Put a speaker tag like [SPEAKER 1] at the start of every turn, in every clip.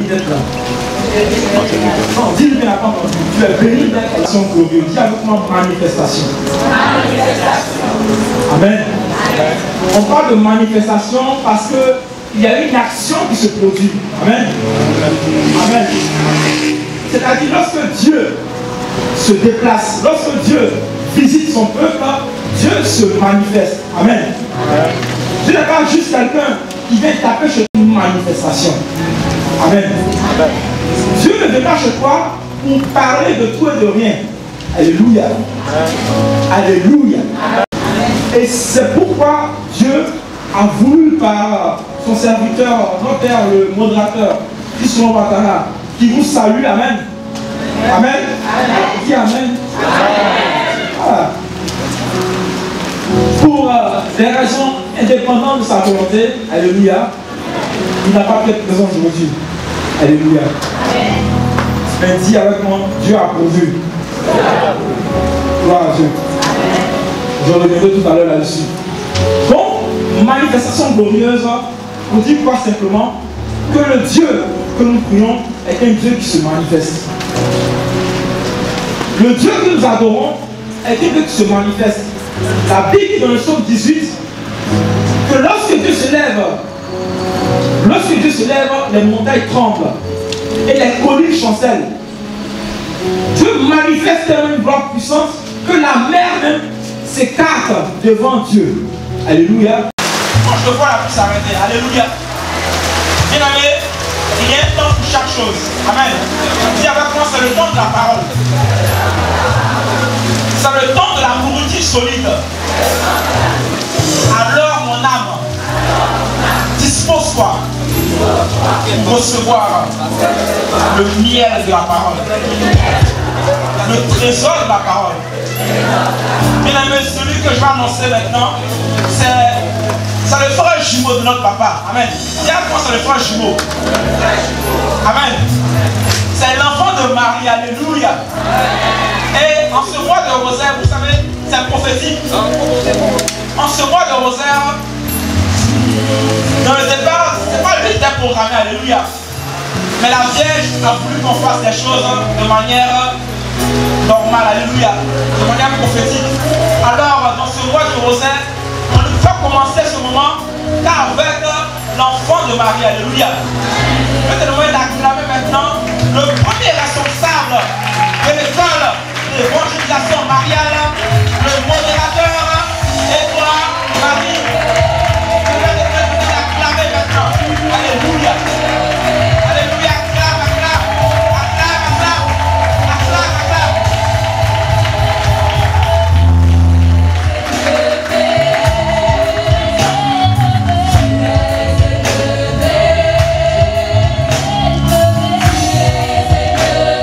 [SPEAKER 1] d'être là. Non, dis-le bien, pas entendu. Tu es béni d'être là. Glorieuse. Dis avec moi manifestation. Amen. On parle de manifestation parce qu'il y a une action qui se produit. Amen. Amen. C'est-à-dire lorsque Dieu se déplace, lorsque Dieu visite son peuple, Dieu se manifeste. Amen. Dieu n'est pas juste quelqu'un qui vient taper chez une manifestation. Amen. Dieu ne vient pas chez toi pour parler de tout et de rien. Alléluia. Alléluia. Et c'est pourquoi Dieu a voulu par son serviteur, notre Père, le modérateur, Christian Ouattara, qui vous salue. Amen. Amen. Dis Amen. Voilà. Pour des raisons indépendantes de sa volonté, alléluia, il n'a pas pu être présent aujourd'hui. Alléluia. Mais dis avec moi, Dieu a pourvu. Gloire à Dieu. Je reviendrai tout à l'heure là-dessus. Donc, manifestation glorieuse, on dit quoi simplement? Que le Dieu que nous prions est un Dieu qui se manifeste. Le Dieu que nous adorons est un Dieu qui se manifeste. La Bible dit dans le psaume 18 que lorsque Dieu se lève, les montagnes tremblent et les collines chancellent. Dieu manifeste tellement une gloire puissante que la mer même s'écarte devant Dieu. Alléluia. Quand je vois la pluie s'arrêter, alléluia. Bien aimé, il y a un temps pour chaque chose. Amen. Dis avec moi, c'est le temps de la parole. C'est le temps de la nourriture solide. Alors mon âme, dispose-toi pour recevoir le miel de la parole, le trésor de la parole. Bien aimé, celui que je vais annoncer maintenant, c'est le frère jumeau de notre papa. Amen. Dis à moi, c'est le frère jumeau. Amen. C'est l'enfant de Marie. Alléluia. Et en ce mois de rosaire, vous savez, c'est prophétique. En ce mois de rosaire, dans le départ, ce n'est pas le départ programmé. Alléluia. Mais la Vierge a voulu qu'on fasse les choses de manière normale. Alléluia. De manière prophétique. Alors, dans ce mois de rosaire, on va commencer ce moment qu'avec l'enfant de Marie. Alléluia. Je vais te demander d'acclamer maintenant le premier responsable de l'école d'évangélisation mariale, le modérateur, Edouard Marie. Je vais te demander d'acclamer maintenant. Alléluia. Alléluia. Acclame, acclame. Acclame, acclame. Acclame, acclame.
[SPEAKER 2] Je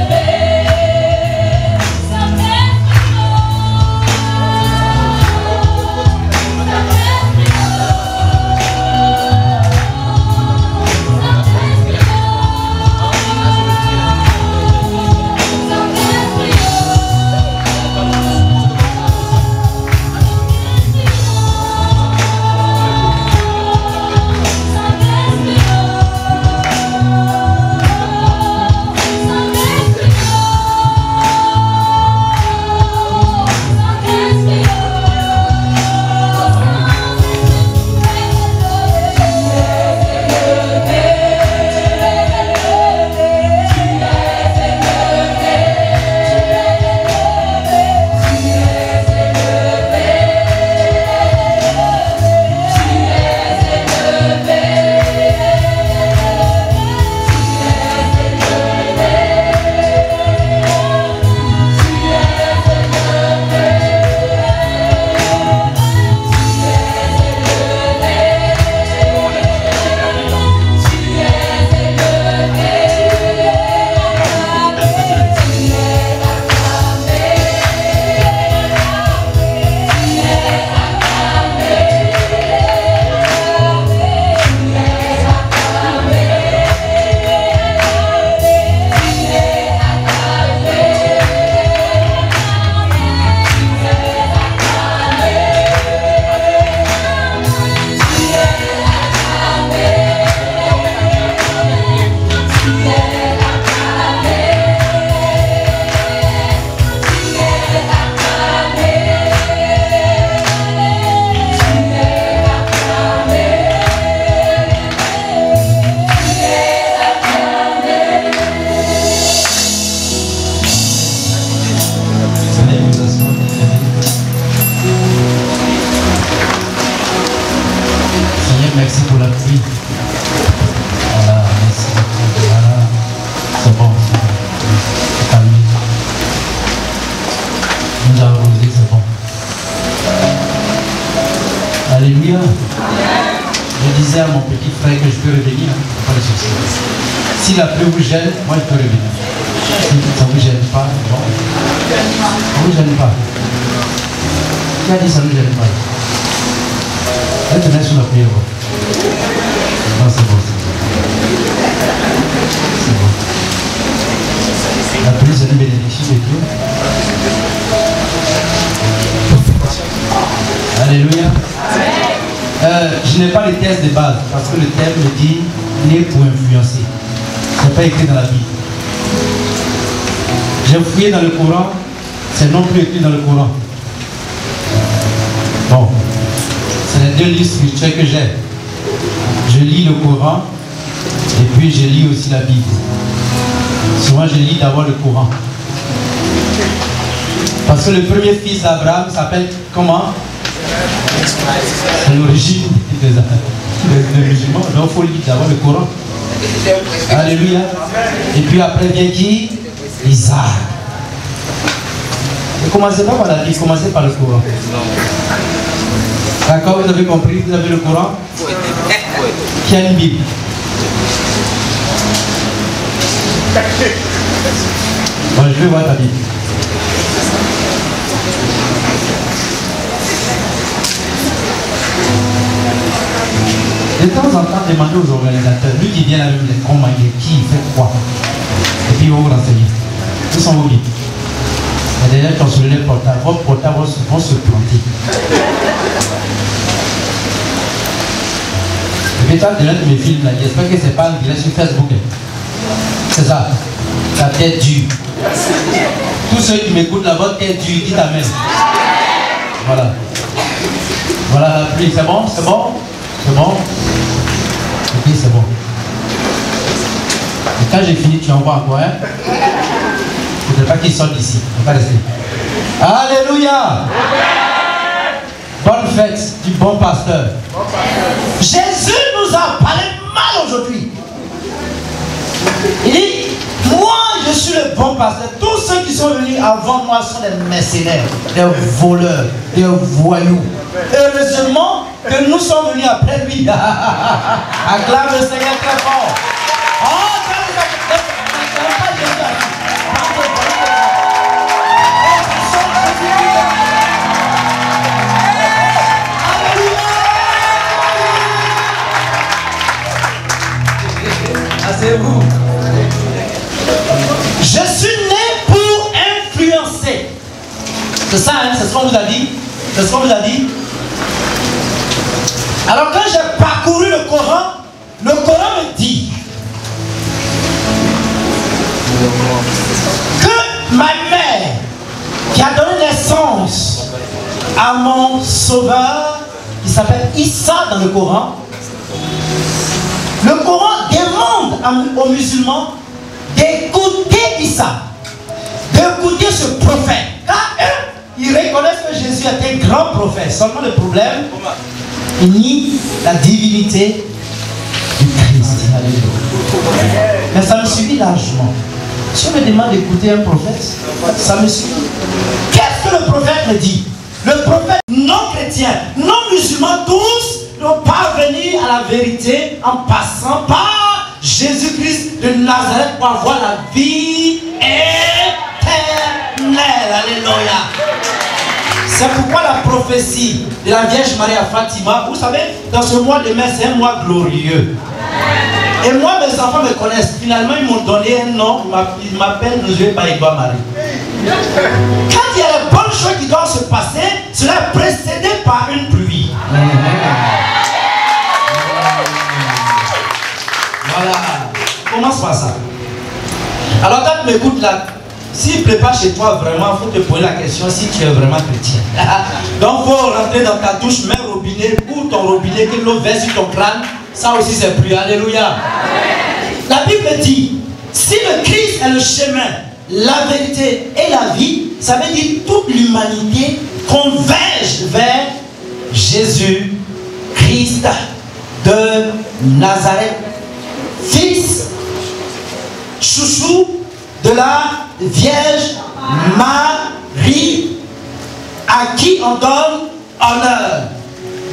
[SPEAKER 2] Voilà, merci beaucoup. Voilà, c'est bon. C'est calmé. Nous avons posé, c'est bon. Alléluia. Je disais à mon petit frère que je peux revenir, pas de souci. Si la pluie vous gêne, moi je peux revenir. Si ça ne vous gêne pas, bon. Ça ne vous gêne pas. Qui a dit ça ne vous gêne pas? Elle tenait sur la prière. Non, c'est bon. C'est bon. La pluie, c'est une bénédiction de Dieu. Alléluia. Je n'ai pas les textes de base parce que le thème me dit né pour influencer. Ce n'est pas écrit dans la Bible. J'ai fouillé dans le Coran, c'est non plus écrit dans le Coran. Bon, c'est les deux livres spirituels que j'ai. Je lis le Coran et puis je lis aussi la Bible. Souvent je lis d'abord le Coran. Parce que le premier fils d'Abraham s'appelle comment? C'est l'origine des musulmans. Donc il faut lire d'abord le Coran. Alléluia. Et puis après vient qui? Isaac. Ne commencez pas par la Bible, commencez par le Coran. D'accord, vous avez compris? Vous avez le Coran? Qui a une Bible? Bon, je vais voir ta Bible. De temps en temps, demandez aux organisateurs, lui qui vient avec les commander, qui fait quoi. Et puis ils vont vous renseigner. Où sont vos Bibles? Et derrière ton soulier portable, vos portables vont se planter. Et puis toi, derrière mes films là, j'espère que c'est pas en direct sur Facebook. C'est ça. Ta tête dure. Tous ceux qui m'écoutent là, votre tête dure, dites amen. Voilà. Voilà la pluie, c'est bon? C'est bon? C'est bon? Ok, c'est bon. Et quand j'ai fini, tu envoies encore, hein? Il ne faudrait pas qu'il sorte d'ici. Il ne faut pas rester. Alléluia! Bonne fête du bon pasteur. Jésus nous a parlé mal aujourd'hui. Il dit, moi je suis le bon pasteur. Tous ceux qui sont venus avant moi sont des mercenaires, des voleurs, des voyous. Heureusement que nous sommes venus après lui. Acclame le Seigneur très fort. Asseyez-vous. Je suis né pour influencer. C'est ça, hein? C'est ce qu'on vous a dit. C'est ce qu'on vous a dit. Alors quand j'ai parcouru le Coran me dit que ma mère qui a donné naissance à mon sauveur, qui s'appelle Issa dans le Coran demande aux musulmans d'écouter Issa, d'écouter ce prophète. Car eux, ils reconnaissent que Jésus est un grand prophète. Seulement le problème, il nie la divinité du Christ. Mais ça me suffit largement. Si on me demande d'écouter un prophète, ça me suffit. Qu'est-ce que le prophète me dit? Le prophète non chrétien, non musulman, tous n'ont pas venu à la vérité en passant par Jésus-Christ de Nazareth pour avoir la vie éternelle. Alléluia. C'est pourquoi la prophétie de la Vierge Marie à Fatima, vous savez, dans ce mois de mai, c'est un mois glorieux. Et moi, mes enfants me connaissent. Finalement, ils m'ont donné un nom. Ils m'appellent Josué Baïgua Marie. Quand il y a les bonnes choses qui doivent se passer, cela est précédé par une pluie. Voilà. Commence par ça. Alors, quand tu m'écoutes là, s'il ne plaît pas chez toi, vraiment, il faut te poser la question si tu es vraiment chrétien. Donc, il faut rentrer dans ta douche, mets robinet, ou ton robinet, que l'eau verse sur ton crâne. Ça aussi, c'est pluie. Alléluia. La Bible dit, si le Christ est le chemin, la vérité et la vie, ça veut dire toute l'humanité converge vers Jésus-Christ. de Nazareth, fils chouchou de la Vierge Marie, à qui on donne honneur,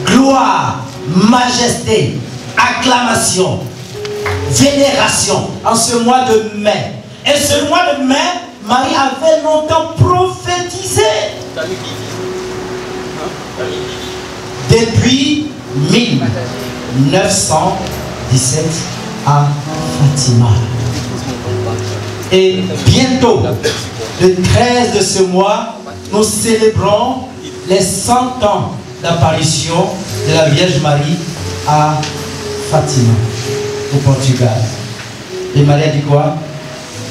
[SPEAKER 2] gloire, majesté, acclamation, vénération en ce mois de mai. Et ce mois de mai, Marie avait longtemps prophétisé. Depuis 1917 à Fatima. Et bientôt, le 13 de ce mois, nous célébrons les 100 ans d'apparition de la Vierge Marie à Fatima, au Portugal. Et Marie a dit quoi?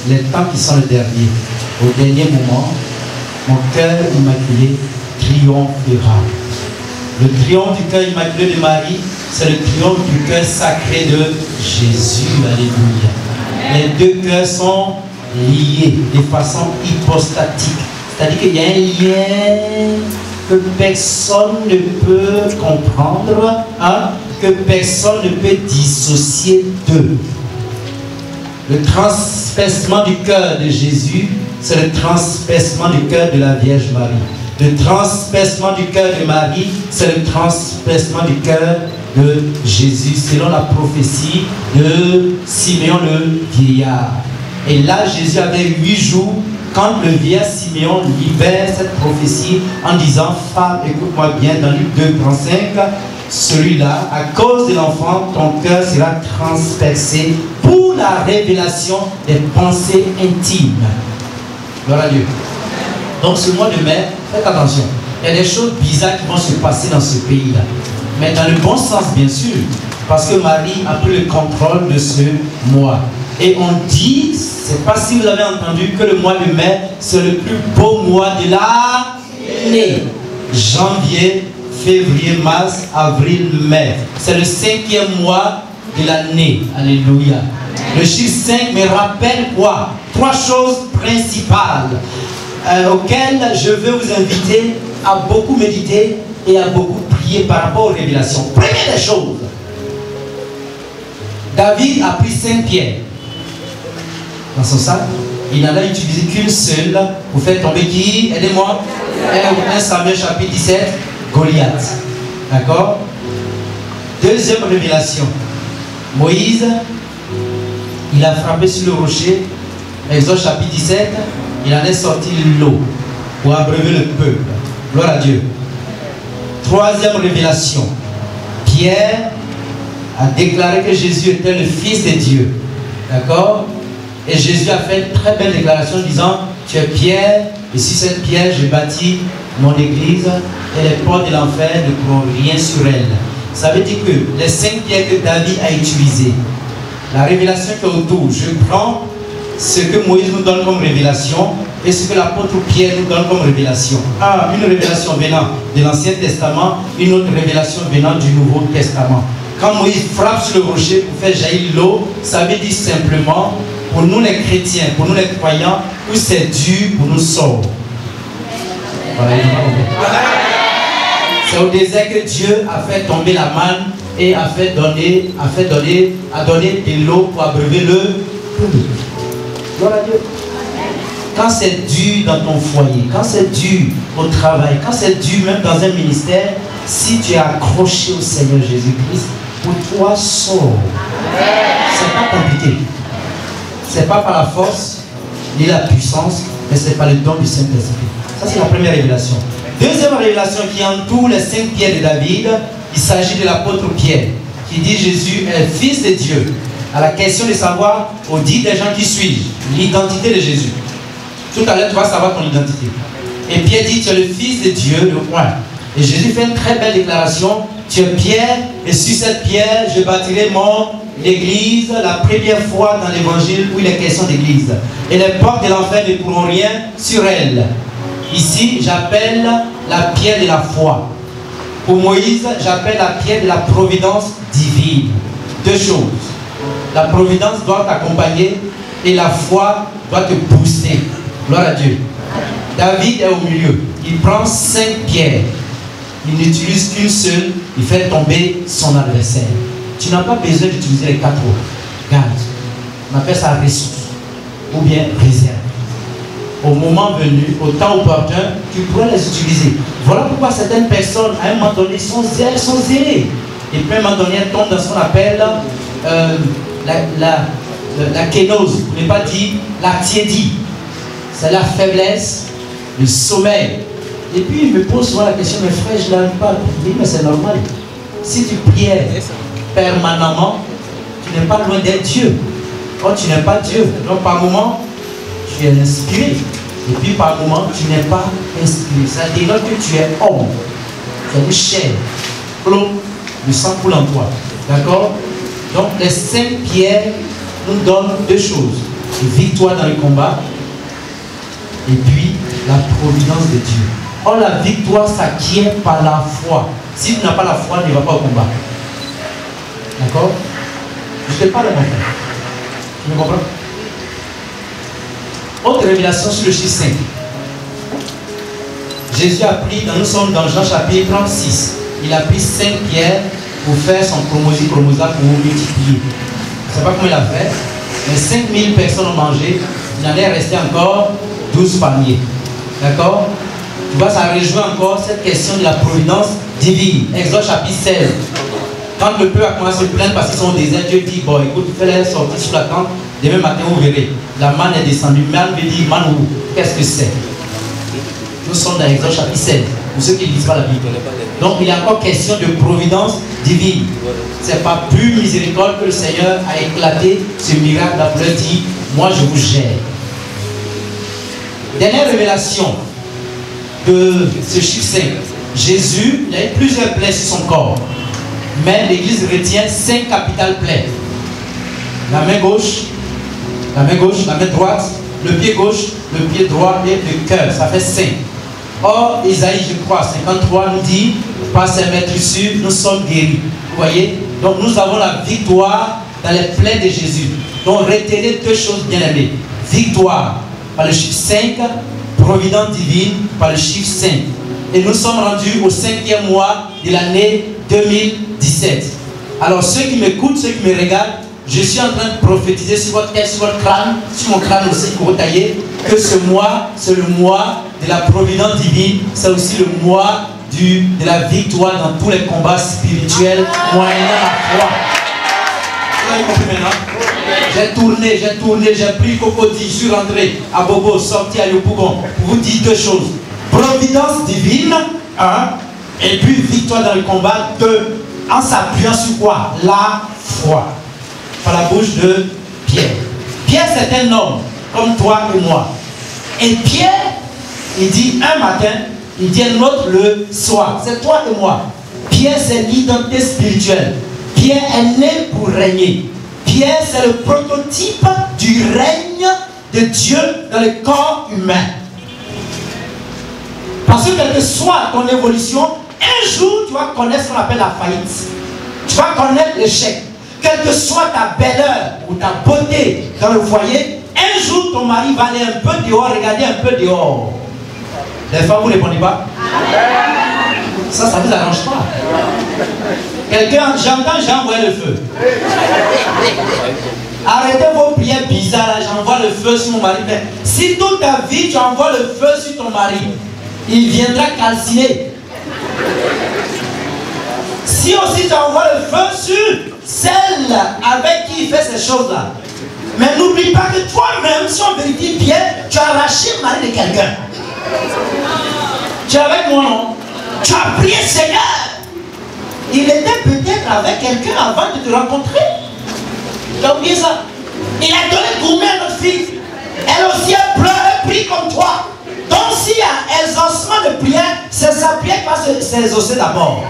[SPEAKER 2] Les temps qui sont le dernier, au dernier moment, mon cœur immaculé triomphera. Le triomphe du cœur immaculé de Marie, c'est le triomphe du cœur sacré de Jésus. Alléluia. Les deux cœurs sont liés de façon hypostatique. C'est-à-dire qu'il y a un lien que personne ne peut comprendre, hein, que personne ne peut dissocier d'eux. Le transpercement du cœur de Jésus, c'est le transpercement du cœur de la Vierge Marie. Le transpercement du cœur de Marie, c'est le transpercement du cœur de Jésus, selon la prophétie de Siméon le vieillard. Et là, Jésus avait 8 jours quand le vieillard Siméon libère cette prophétie en disant: femme, écoute-moi bien, dans Luc 2:35, celui-là, à cause de l'enfant, ton cœur sera transpercé pour la révélation des pensées intimes. Gloire à Dieu. Donc ce mois de mai, faites attention, il y a des choses bizarres qui vont se passer dans ce pays-là. Mais dans le bon sens, bien sûr, parce que Marie a pris le contrôle de ce mois. Et on dit, je ne sais pas si vous avez entendu, que le mois de mai, c'est le plus beau mois de l'année. Janvier, février, mars, avril, mai. C'est le 5e mois de l'année. Alléluia. Le chiffre 5 me rappelle quoi? 3 choses principales auxquelles je veux vous inviter à beaucoup méditer et à beaucoup prier par rapport aux révélations. Première des choses, David a pris 5 pierres dans son sac. Il n'en a utilisé qu'une seule pour faire tomber qui? Aidez-moi. 1 Samuel chapitre 17, Goliath. D'accord? Deuxième révélation. Moïse, il a frappé sur le rocher. Exode chapitre 17, il en est sorti l'eau pour abreuver le peuple. Gloire à Dieu. Troisième révélation. Pierre a déclaré que Jésus était le Fils de Dieu. D'accord? Et Jésus a fait une très belle déclaration en disant: tu es Pierre, et sur cette pierre, j'ai bâti mon église, et les portes de l'enfer ne pourront rien sur elle. Ça veut dire que les 5 pierres que David a utilisées, la révélation qui est autour, je prends ce que Moïse nous donne comme révélation et ce que l'apôtre Pierre nous donne comme révélation. Ah, une révélation venant de l'Ancien Testament, une autre révélation venant du Nouveau Testament. Quand Moïse frappe sur le rocher pour faire jaillir l'eau, ça veut dire simplement, pour nous les chrétiens, pour nous les croyants, où c'est dur pour nous sauver. Voilà, c'est au désert que Dieu a fait tomber la manne et a donné de l'eau pour abreuver le peuple. Gloire à Dieu. Quand c'est dur dans ton foyer, quand c'est dur au travail, quand c'est dur même dans un ministère, si tu es accroché au Seigneur Jésus-Christ, pour toi sauve. C'est pas compliqué. C'est pas par la force ni la puissance, mais c'est par le don du Saint-Esprit. Ça, c'est la première révélation. Deuxième révélation qui entoure les 5 pierres de David, il s'agit de l'apôtre Pierre, qui dit Jésus est le Fils de Dieu. À la question de savoir, on dit des gens qui suivent l'identité de Jésus. Tout à l'heure, tu vas savoir ton identité. Et Pierre dit, tu es le Fils de Dieu, le roi. Et Jésus fait une très belle déclaration, tu es Pierre, et sur cette pierre, je bâtirai mon église, la première fois dans l'évangile où il est question d'église. Et les portes de l'enfer ne pourront rien sur elle. Ici, j'appelle la pierre de la foi. Pour Moïse, j'appelle la pierre de la providence divine. 2 choses. La providence doit t'accompagner et la foi doit te booster. Gloire à Dieu. David est au milieu. Il prend 5 pierres. Il n'utilise qu'une seule. Il fait tomber son adversaire. tu n'as pas besoin d'utiliser les 4 eaux. Garde. On appelle ça ressource ou bien réserve. Au moment venu, au temps opportun, tu pourras les utiliser. Voilà pourquoi certaines personnes, à un moment donné, sont zélées. Et puis à un moment donné, elles tombent dans ce qu'on appelle la kénose, pour ne pas dire la tiédie. C'est la faiblesse, le sommeil. Et puis il me pose souvent la question, mes frères, je n'arrive pas à prier, mais c'est normal. Si tu prières permanemment, tu n'es pas loin d'être Dieu. Quand tu n'es pas Dieu, donc par moment, tu es inspiré. Et puis par moment, tu n'es pas inspiré. Ça dit que tu es homme. Tu es une chair. Le sang coule en toi. D'accord? Donc les 5 pierres nous donnent 2 choses. La victoire dans le combat et puis la providence de Dieu. Or la victoire s'acquiert par la foi. Si tu n'as pas la foi, tu ne vas pas au combat. D'accord? Je te parle mon frère. Tu me comprends? Autre révélation sur le chiffre 5. Jésus a pris, nous sommes dans Jean chapitre 36. Il a pris 5 pierres pour faire son chromosa pour multiplier. Je ne sais pas comment il a fait, mais 5000 personnes ont mangé. Il en est resté encore 12 paniers. D'accord? Tu vois, ça rejoint encore cette question de la providence divine. Exode chapitre 16. Quand le peuple a commencé à se plaindre parce qu'ils sont au désert, Dieu dit, bon écoute, fais-les sortir sur la tente, demain matin vous verrez. La manne est descendue, manne veut dire, manne où? Qu'est-ce que c'est? Nous sommes dans Exode chapitre 16, pour ceux qui ne lisent pas la Bible. Donc il est encore question de providence divine. C'est par pure miséricorde que le Seigneur a éclaté ce miracle pour leur dire, moi je vous gère. Dernière révélation de ce chiffre 5. Jésus, il a eu plusieurs plaies sur son corps. Mais l'église retient 5 capitales plaies. La main gauche, la main droite, le pied gauche, le pied droit et le cœur. Ça fait 5. Or, Isaïe, je crois, 53 nous dit, par ses maîtrissures, nous sommes guéris. Vous voyez? Donc nous avons la victoire dans les plaies de Jésus. Donc retenez 2 choses bien aimées. Victoire par le chiffre 5, providence divine par le chiffre 5. Et nous sommes rendus au 5e mois de l'année 2017. Alors ceux qui m'écoutent, ceux qui me regardent, je suis en train de prophétiser sur votre tête, sur votre crâne, sur mon crâne aussi pour tailler, que ce mois, c'est le mois de la providence divine, c'est aussi le mois de la victoire dans tous les combats spirituels, moyennant la foi. Vous avez compris maintenant? J'ai tourné, j'ai pris Cocody, je suis rentré à Bobo, sorti à Yopougon, pour vous dire 2 choses. Providence divine, 1, et puis victoire dans le combat, 2, en s'appuyant sur quoi? La foi. Par la bouche de Pierre. Pierre, c'est un homme comme toi et moi. Et Pierre, il dit un matin, il dit un autre le soir. C'est toi et moi. Pierre, c'est l'identité spirituelle. Pierre est né pour régner. Pierre, c'est le prototype du règne de Dieu dans le corps humain. Parce que quelle que soit ton évolution, un jour, tu vas connaître ce qu'on appelle la faillite. Tu vas connaître l'échec. Quelle que soit ta belleur ou ta beauté dans le foyer, un jour ton mari va aller un peu dehors, regarder un peu dehors. Les femmes, vous ne répondez pas? Ça ne vous arrange pas. Quelqu'un, j'entends, j'ai envoyé le feu. Arrêtez vos prières bizarres, j'envoie le feu sur mon mari. Mais si toute ta vie tu envoies le feu sur ton mari, il viendra calciner. Si aussi tu envoies le feu sur celle avec qui il fait ces choses-là. Mais n'oublie pas que toi-même, si on vérifie bien, tu as arraché le mari de quelqu'un. Tu es avec moi, non? Tu as prié, Seigneur. Il était peut-être avec quelqu'un avant de te rencontrer. Tu as oublié ça? Il a donné gourmet à notre fille. Elle aussi a pleuré, elle prie comme toi. Donc s'il y a exaucement de prière, c'est sa prière qui va s'exaucer d'abord.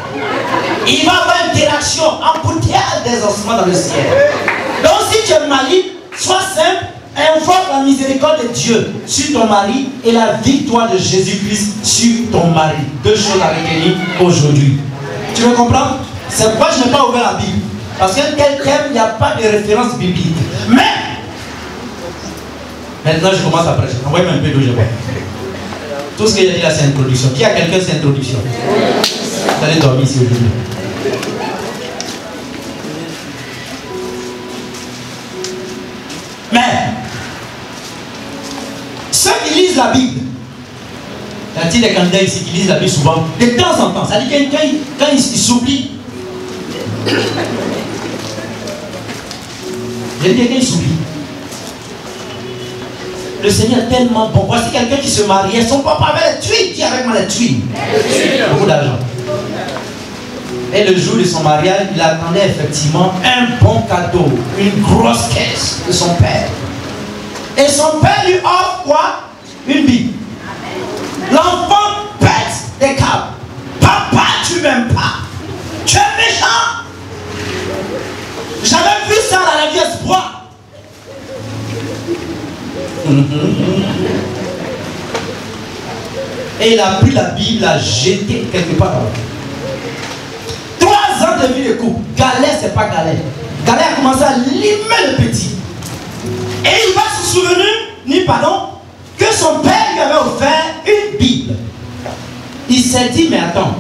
[SPEAKER 2] Il va avoir une interaction, embouteillage d'exaucement dans le ciel. Donc si tu es maligne, sois simple, invoque la miséricorde de Dieu sur ton mari et la victoire de Jésus-Christ sur ton mari. 2 choses à retenir aujourd'hui. Tu me comprends? C'est pourquoi je n'ai pas ouvert la Bible. Parce qu'un tel thème, il n'y a pas de référence biblique. Mais, maintenant je commence à prêcher. Envoyez-moi un peu d'eau, je vois. Tout ce que j'ai dit là, c'est introduction. Qui a quelqu'un, c'est introduction? Vous allez dormir ici aujourd'hui. ils lisent la Bible, il y a des candidats ici qui lisent la Bible souvent, de temps en temps, ça dit quand ils s'oublient. Je dis quand ils s'oublient. Le Seigneur est tellement bon. Voici quelqu'un qui se mariait, son papa avait les tuiles. Qui avec moi les tuiles? Beaucoup d'argent. Et le jour de son mariage, il attendait effectivement un bon cadeau, une grosse caisse de son père. Et son père lui offre quoi? Une Bible. L'enfant pète des câbles. Papa, tu m'aimes pas. Tu es méchant. J'avais vu ça dans la vie espoir. Et il a pris la Bible, l'a jetée quelque part. 3 ans de vie de couple. Galère, c'est pas galère. Galère a commencé à limer le petit. Et il va se souvenir, que son père lui avait offert une Bible. Il s'est dit, mais attends,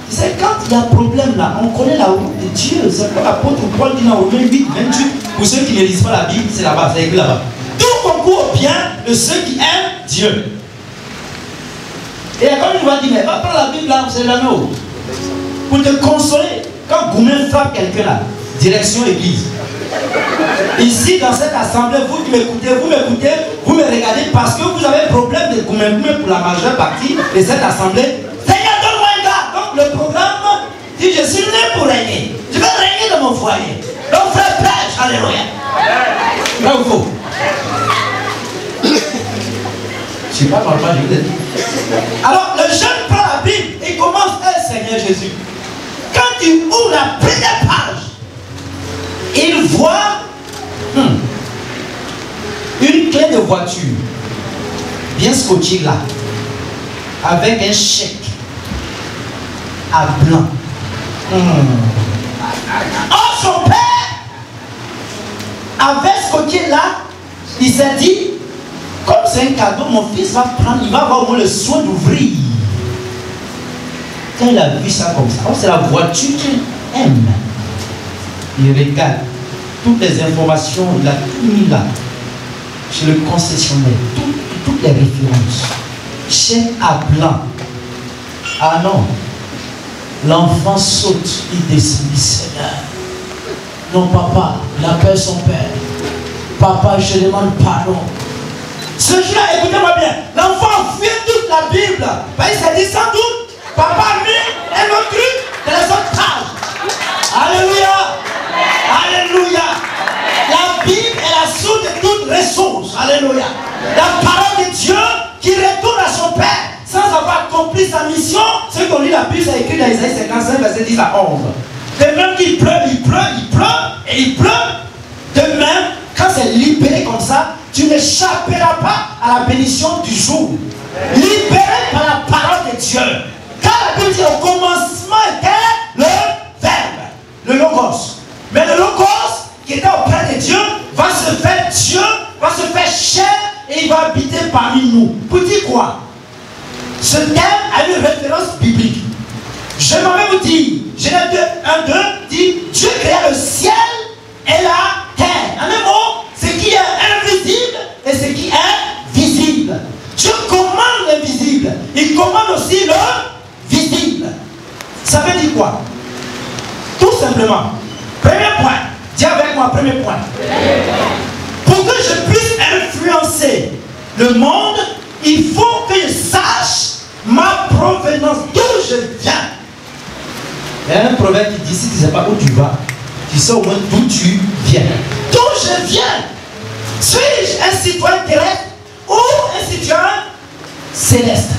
[SPEAKER 2] c'est quand il y a un problème là, on connaît la route de Dieu. C'est quoi l'apôtre Paul dit dans Romains 8, 28. Pour ceux qui ne lisent pas la Bible, c'est là-bas, c'est écrit là-bas. Tout concourt au bien de ceux qui aiment Dieu. Et comme il va dire, mais va prendre la Bible là, c'est jamais où. Pour te consoler, quand Goumen frappe quelqu'un là, direction église. Ici, dans cette assemblée, vous qui m'écoutez, vous me regardez parce que vous avez un problème de Goumen pour la majeure partie de cette assemblée. Seigneur, donne-moi un gars. Donc le programme dit, je suis né pour régner. Je vais régner dans mon foyer. Donc frère, prêche, alléluia. Là où il faut. Je ne sais pas normal, je vous ai dit. Alors, le jeune prend la Bible et commence à Seigneur Jésus. Quand il ouvre la première page, il voit une clé de voiture bien scotchée là, avec un chèque à blanc. Or, son père avait scotché là, il s'est dit, comme c'est un cadeau, mon fils va prendre, il va avoir au moins le soin d'ouvrir. Quand il a vu ça comme ça, c'est la voiture qu'il aime. Il regarde toutes les informations, il a tout mis là, chez le concessionnaire, toutes les références. Chèque à blanc. Ah non, l'enfant saute, il décide, Seigneur. Non, papa, il appelle son père. Papa, je demande pardon. Ce jour-là, écoutez-moi bien, l'enfant fouille toute la Bible. Il s'est dit sans doute, papa a mis un autre truc dans les autres pages. Alléluia. Alléluia. La Bible est la source de toute ressource. Alléluia. La parole de Dieu qui retourne à son Père sans avoir accompli sa mission. Ceux qui ont lu la Bible, c'est écrit dans Isaïe 55, verset 10 à 11. De même qu'il pleut, il pleut, il pleut, et il pleut. De même, quand c'est libéré comme ça, tu n'échapperas pas à la bénédiction du jour. Libéré par la parole de Dieu. Car la Bible dit au commencement était le verbe, le logos. Mais le logos qui était auprès de Dieu va se faire Dieu, va se faire chair et il va habiter parmi nous. Pour dire quoi? Ce thème a une référence biblique. Je m'en vais vous dire, Genèse 2, 1, 2 dit Dieu créa le ciel et la terre. En un mot, ce qui est invisible et ce qui est visible. Dieu commande l'invisible. Il commande aussi le visible. Ça veut dire quoi? Tout simplement. Premier point. Dis avec moi, premier point. Pour que je puisse influencer le monde, il faut que je sache ma provenance, d'où je viens. Il y a un proverbe qui dit, si tu ne sais pas où tu vas, tu sais au moins d'où tu viens. D'où je viens? Suis-je un citoyen terrestre ou un citoyen céleste?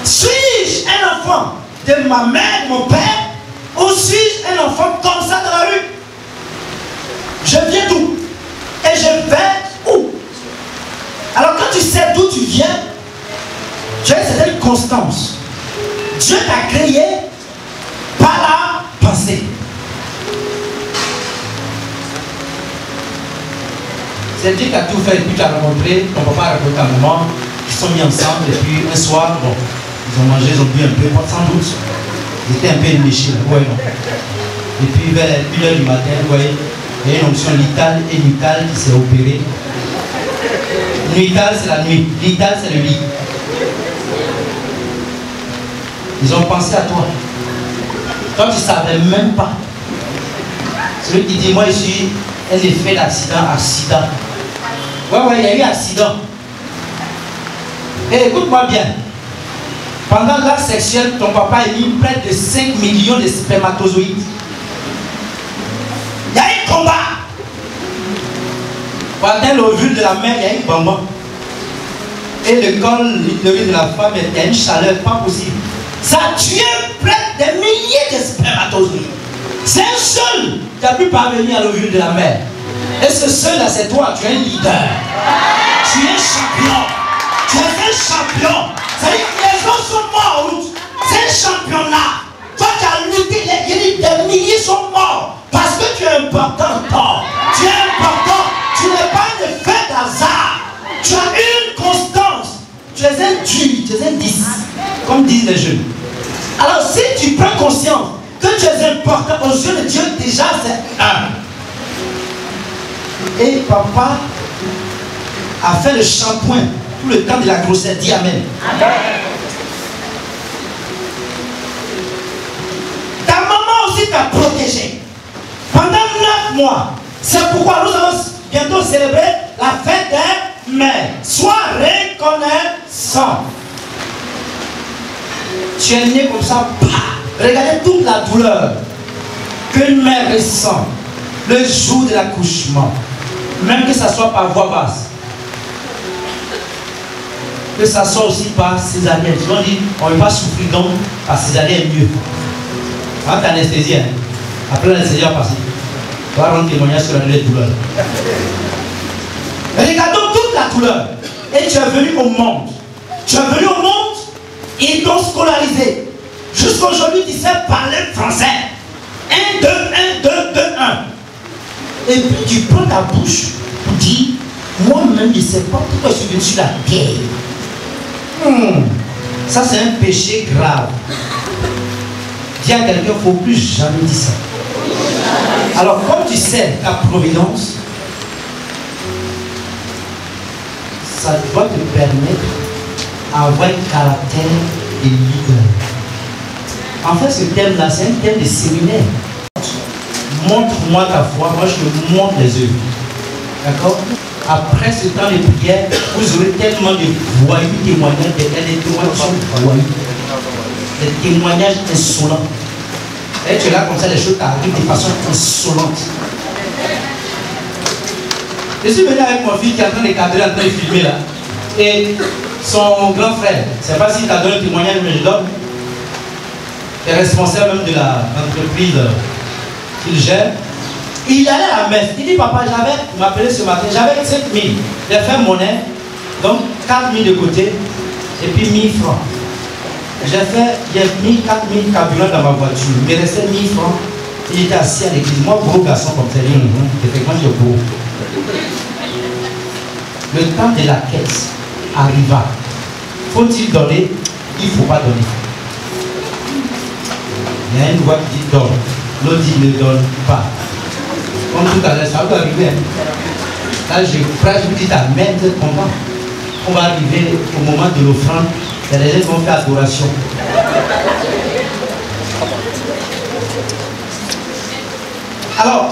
[SPEAKER 2] Suis-je un enfant de ma mère, de mon père, ou suis-je un enfant comme ça dans la rue? Je viens d'où? Et je vais où? Alors quand tu sais d'où tu viens, tu as une certaine constance. Dieu t'a créé par la pensée. C'est Dieu qui a tout fait et puis tu as rencontré, ton papa a rencontré ta maman, ils se sont mis ensemble et puis un soir, bon, ils ont mangé, ils ont bu un peu, sans doute. Ils étaient un peu éméchés, ouais, non. Et puis vers 1h du matin, vous voyez, il y a une onction litale et nutale qui s'est opérée. Nuital, c'est la nuit. Lital, c'est le lit. Ils ont pensé à toi. Toi, tu ne savais même pas. Celui qui dit, moi, je suis un effet d'accident. Ouais, il y a eu accident. Et écoute-moi bien. Pendant l'acte sexuel, ton papa a mis près de 5 millions de spermatozoïdes. Il y a un combat. Pendant l'ovule de la mère, il y a un bonbon. Et le col de la femme, il y a une chaleur pas possible. Ça a tué près de milliers de spermatozoïdes. C'est un seul qui a pu parvenir à l'ovule de la mère. Et ce seul-là, c'est toi. Tu es un leader. Tu es un champion. Tu es un champion. C'est-à-dire que les autres sont morts en route. C'est un championnat. Toi, tu as lutté. Des milliers sont morts. Parce que tu es important, toi. Tu es important. Tu n'es pas un effet d'hasard. Tu as une constance. Tu es un dur. Tu es un 10. Comme disent les jeunes. Alors, si tu prends conscience que tu es important aux yeux de Dieu, déjà, c'est un. Et papa a fait le shampoing tout le temps de la grossesse. Dis amen. Amen. Ta maman aussi t'a protégé pendant 9 mois. C'est pourquoi nous allons bientôt célébrer la fête des mères. Sois reconnaissant. Tu es né comme ça. Regardez toute la douleur qu'une mère ressent le jour de l'accouchement. Même que ça soit par voie basse. Que ça soit aussi par césarienne. Tu vas dire, on ne va pas souffrir donc par césarienne mieux. Quand tu as anesthésie, hein, après l'anesthésie va passer. Tu vas rendre témoignage sur la douleur. Regardons toute la douleur. Et tu es venu au monde. Tu es venu au monde, ils t'ont scolarisé. Jusqu'à aujourd'hui, tu sais parler français. 1, 2, 1, 2, 2, 1. Et puis tu prends ta bouche pour dire, moi-même je ne sais pas pourquoi je suis venu sur la terre. Ça c'est un péché grave. Dis à quelqu'un, il ne faut plus jamais dire ça. Alors comme tu sais ta providence, ça doit te permettre d'avoir un caractère de leader. En fait ce thème-là, c'est un thème de séminaire. Montre-moi ta foi, moi je te montre les œuvres. D'accord? Après ce temps de prière, vous aurez tellement de voyous témoignages, des témoignages des témoignages insolents. Et tu es là comme ça, les choses t'arrivent de façon insolente. Je suis venu avec mon fils qui est en train de cadrer, en train de filmer là. Et son grand frère, je ne sais pas s'il t'a donné un témoignage, mais je donne. Il est responsable même de l'entreprise qu'il gère. Il allait à la messe. Il dit, papa, il m'appelait ce matin, j'avais 5 000. J'ai fait monnaie, donc 4 000 de côté, et puis 1 000 francs. J'ai mis 4 000 carburants dans ma voiture. Il me restait 1 000 francs. Il était assis à l'église. Moi, gros garçon comme ça, effectivement, j'ai gros. Le temps de la caisse arriva. Faut-il donner? Il ne faut pas donner. Il y a une voix qui dit donne. L'autre dit ne donne pas. Comme tout à l'heure, ça va arriver. Là, je vous dis amen, vous êtes content. On va arriver au moment de l'offrande. Il y a des gens qui vont faire adoration. Alors,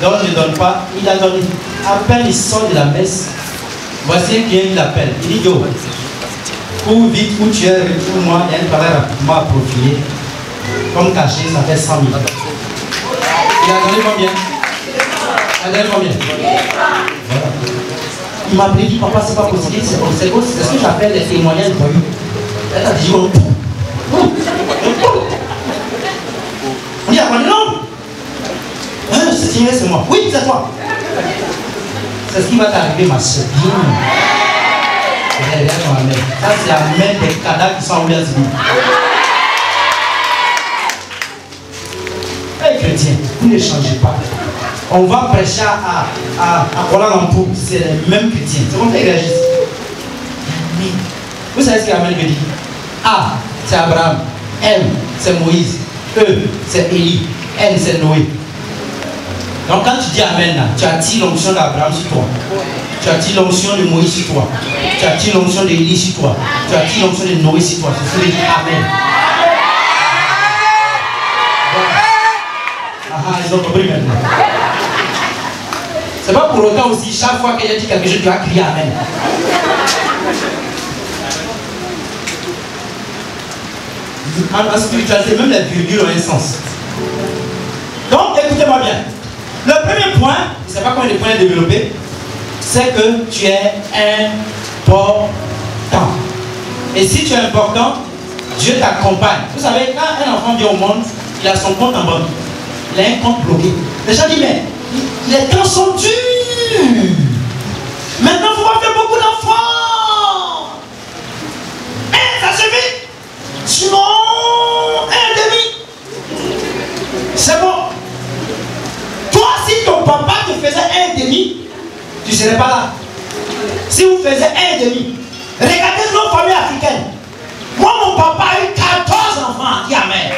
[SPEAKER 2] donc ne donne pas, il a donné. À peine il sort de la messe, voici un client qui l'appelle. Il dit yo, cours vite, où tu es, retrouve-moi, il y a une parole rapidement à profiler. Comme caché, ça fait 100 000. Il a donné combien? Il a donné combien? Voilà. Il m'a appelé, dit papa, c'est pas possible, c'est ce que j'appelle les témoignages voyous. Elle a dit on dit à moi, non! C'est moi. Oui, c'est toi. C'est ce qui va t'arriver, ma soeur. Ça, c'est la main des cadavres qui sont envoyés à ce bout. Les chrétiens, vous ne changez pas. On va prêcher à Kuala-Lumpur, c'est les mêmes chrétiens. C'est comme ça qu'ils réagissent. Vous savez ce qu'Amen veut dire? A, c'est Abraham. M, c'est Moïse. E, c'est Élie. N, c'est Noé. Donc quand tu dis Amen, là, tu attires l'onction d'Abraham sur toi. Tu attires l'onction de Moïse sur toi. Tu attires l'onction d'Élie sur toi. Tu attires l'onction de Noé sur toi. Il faut dire Amen. Ah, ils ont compris maintenant. C'est pas pour autant aussi, chaque fois qu'il a dit quelque chose, tu vas crier Amen. En spiritualité, même les virgules ont un sens. Donc, écoutez-moi bien. Le premier point, je ne sais pas combien de points développer, c'est que tu es important. Et si tu es important, Dieu t'accompagne. Vous savez, quand un enfant vient au monde, il a son compte en banque. Il a un compte bloqué. Les gens disent, mais les temps sont durs. Maintenant, il faut pas faire beaucoup d'enfants. Ça suffit. Sinon, 1,5. C'est bon. Toi, si ton papa te faisait 1,5, tu ne serais pas là. Si vous faisiez 1,5, regardez nos familles africaines. Moi, mon papa a eu 14 enfants. Dis Amen.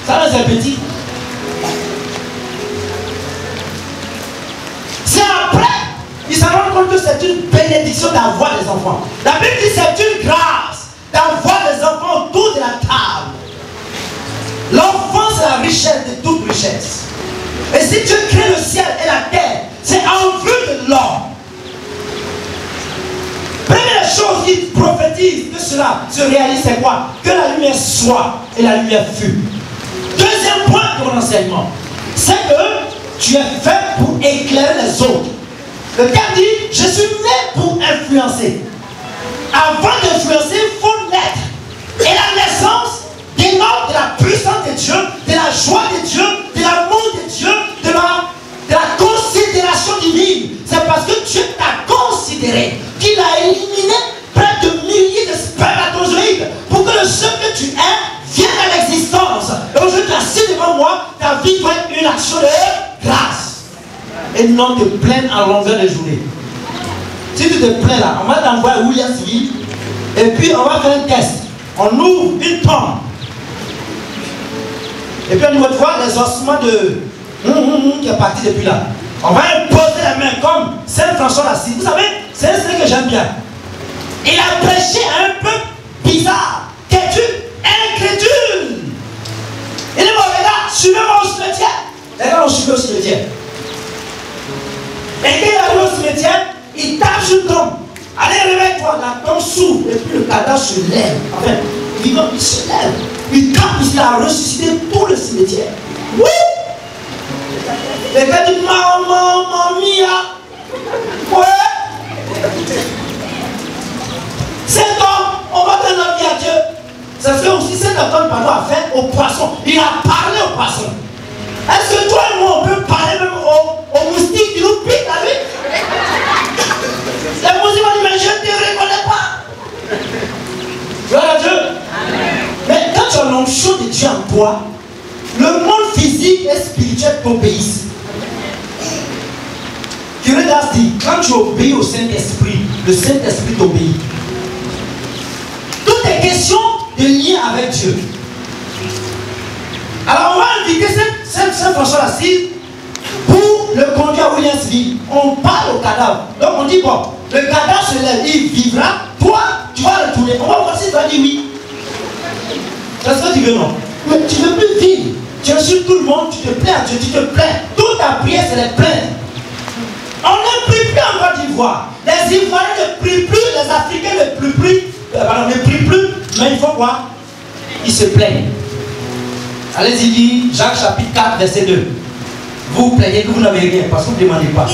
[SPEAKER 2] Ça, c'est petit. C'est après, ils se rendent compte que c'est une bénédiction d'avoir des enfants. La Bible dit que c'est une grâce d'avoir des enfants autour de la table. L'enfant, c'est la richesse de toute richesse. Et si Dieu crée le ciel et la terre, c'est en vue de l'homme. Première chose qu'il prophétise que cela se réalise, c'est quoi? Que la lumière soit et la lumière fut. Deuxième point de mon enseignement, c'est que tu es fait pour éclairer les autres. Le gars dit, je suis né pour influencer. Avant d'influencer, il faut naître. Et la naissance dénote de la puissance de Dieu, de la joie de Dieu, de l'amour de Dieu, de la considération divine. C'est parce que Dieu t'a considéré qu'il a éliminé près de milliers de spermatozoïdes pour que le seul que tu es vienne à l'existence. Et aujourd'hui, tu es assis devant moi, ta vie doit être une action de grâce. Et non te plaindre en longueur de journée. Si tu te plains là, on va t'envoyer à Williamsville et puis on va faire un test. On ouvre une tombe. Et puis on va voir les ossements de qui est parti depuis là. On va imposer la main comme Saint François d'Assise. Vous savez, c'est un truc que j'aime bien. Il a prêché à un peuple bizarre, têtu, incrédule. Il est bon, les gars, suivez-moi au cimetière. Les gars ont suivi au cimetière. Et quand il arrive au cimetière, il tape sur le tombe. Allez, réveille-toi, la tombe s'ouvre. Et puis le cadavre se lève. Enfin, il se lève. Il tape, il a ressuscité tout le cimetière. Oui! Les gars disent, maman, mia. Ouais! Cet homme, on va donner la vie à Dieu. Ça fait aussi cet homme par a fait au poisson. Il a parlé au poisson. Est-ce que toi et moi, on peut parler même aux moustiques qui nous piquent la vie? Les moustiques vont dire, mais je ne te reconnais pas. Gloire à Dieu. Mais quand tu as l'onction de Dieu en toi, le monde physique et spirituel t'obéissent. Curé d'Ars dit, quand tu obéis au Saint-Esprit, le Saint-Esprit t'obéit. Tout est question de lien avec Dieu. Alors on va inviter Saint François d'Assise pour le conduire à Williamsville. On parle au cadavre. Donc on dit, bon, le cadavre se lève, il vivra. Toi, tu vas retourner. On va voir si tu vas dire oui. C'est ce que tu veux, non? Mais tu ne veux plus vivre. Tu insultes tout le monde, tu te plains à Dieu, tu te plains. Toute ta prière, c'est les plaintes. On ne prie plus en Côte d'Ivoire. Les Ivoiriens ne prient plus, les Africains ne prient plus, mais il faut quoi? Ils se plaignent. Allez-y, dit Jacques chapitre 4, verset 2. Vous plaignez que vous n'avez rien parce que vous ne demandez pas.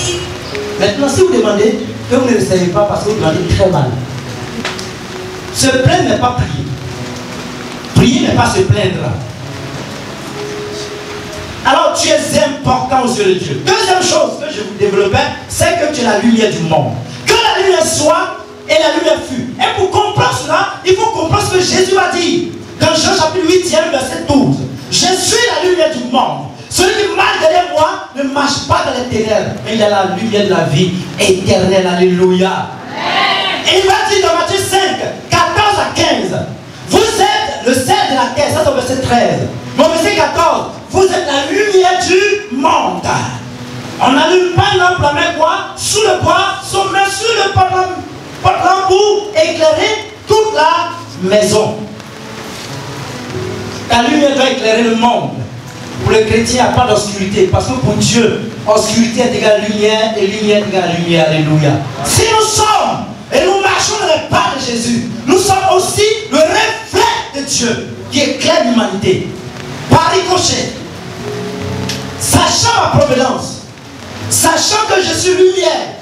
[SPEAKER 2] Maintenant, si vous demandez, que vous ne recevez pas parce que vous demandez très mal. Se plaindre n'est pas prier. Prier n'est pas se plaindre. Alors tu es important aux yeux de Dieu. Deuxième chose que je vous développais, c'est que tu es la lumière du monde. Que la lumière soit et la lumière fut. Et pour comprendre cela, il faut comprendre ce que Jésus a dit. Dans Jean chapitre 8, verset 12. Je suis la lumière du monde. Celui qui marche derrière moi ne marche pas dans les ténèbres, mais il a la lumière de la vie éternelle. Alléluia. Et il va dire dans Matthieu 5, 14 à 15. Vous êtes le sel de la terre. Ça c'est au verset 13. Mais au verset 14. vous êtes la lumière du monde. On n'allume pas une lampe, la main quoi? Sous le bois, son main sur le porte-lampe pour éclairer toute la maison. La lumière doit éclairer le monde. Pour les chrétiens, il n'y a pas d'obscurité. Parce que pour Dieu, obscurité est égale à lumière et lumière est égale à lumière. Alléluia. Si nous sommes et nous marchons dans les pas de Jésus, nous sommes aussi le reflet de Dieu qui éclaire l'humanité. Par ricochet, sachant ma providence, sachant que je suis lumière,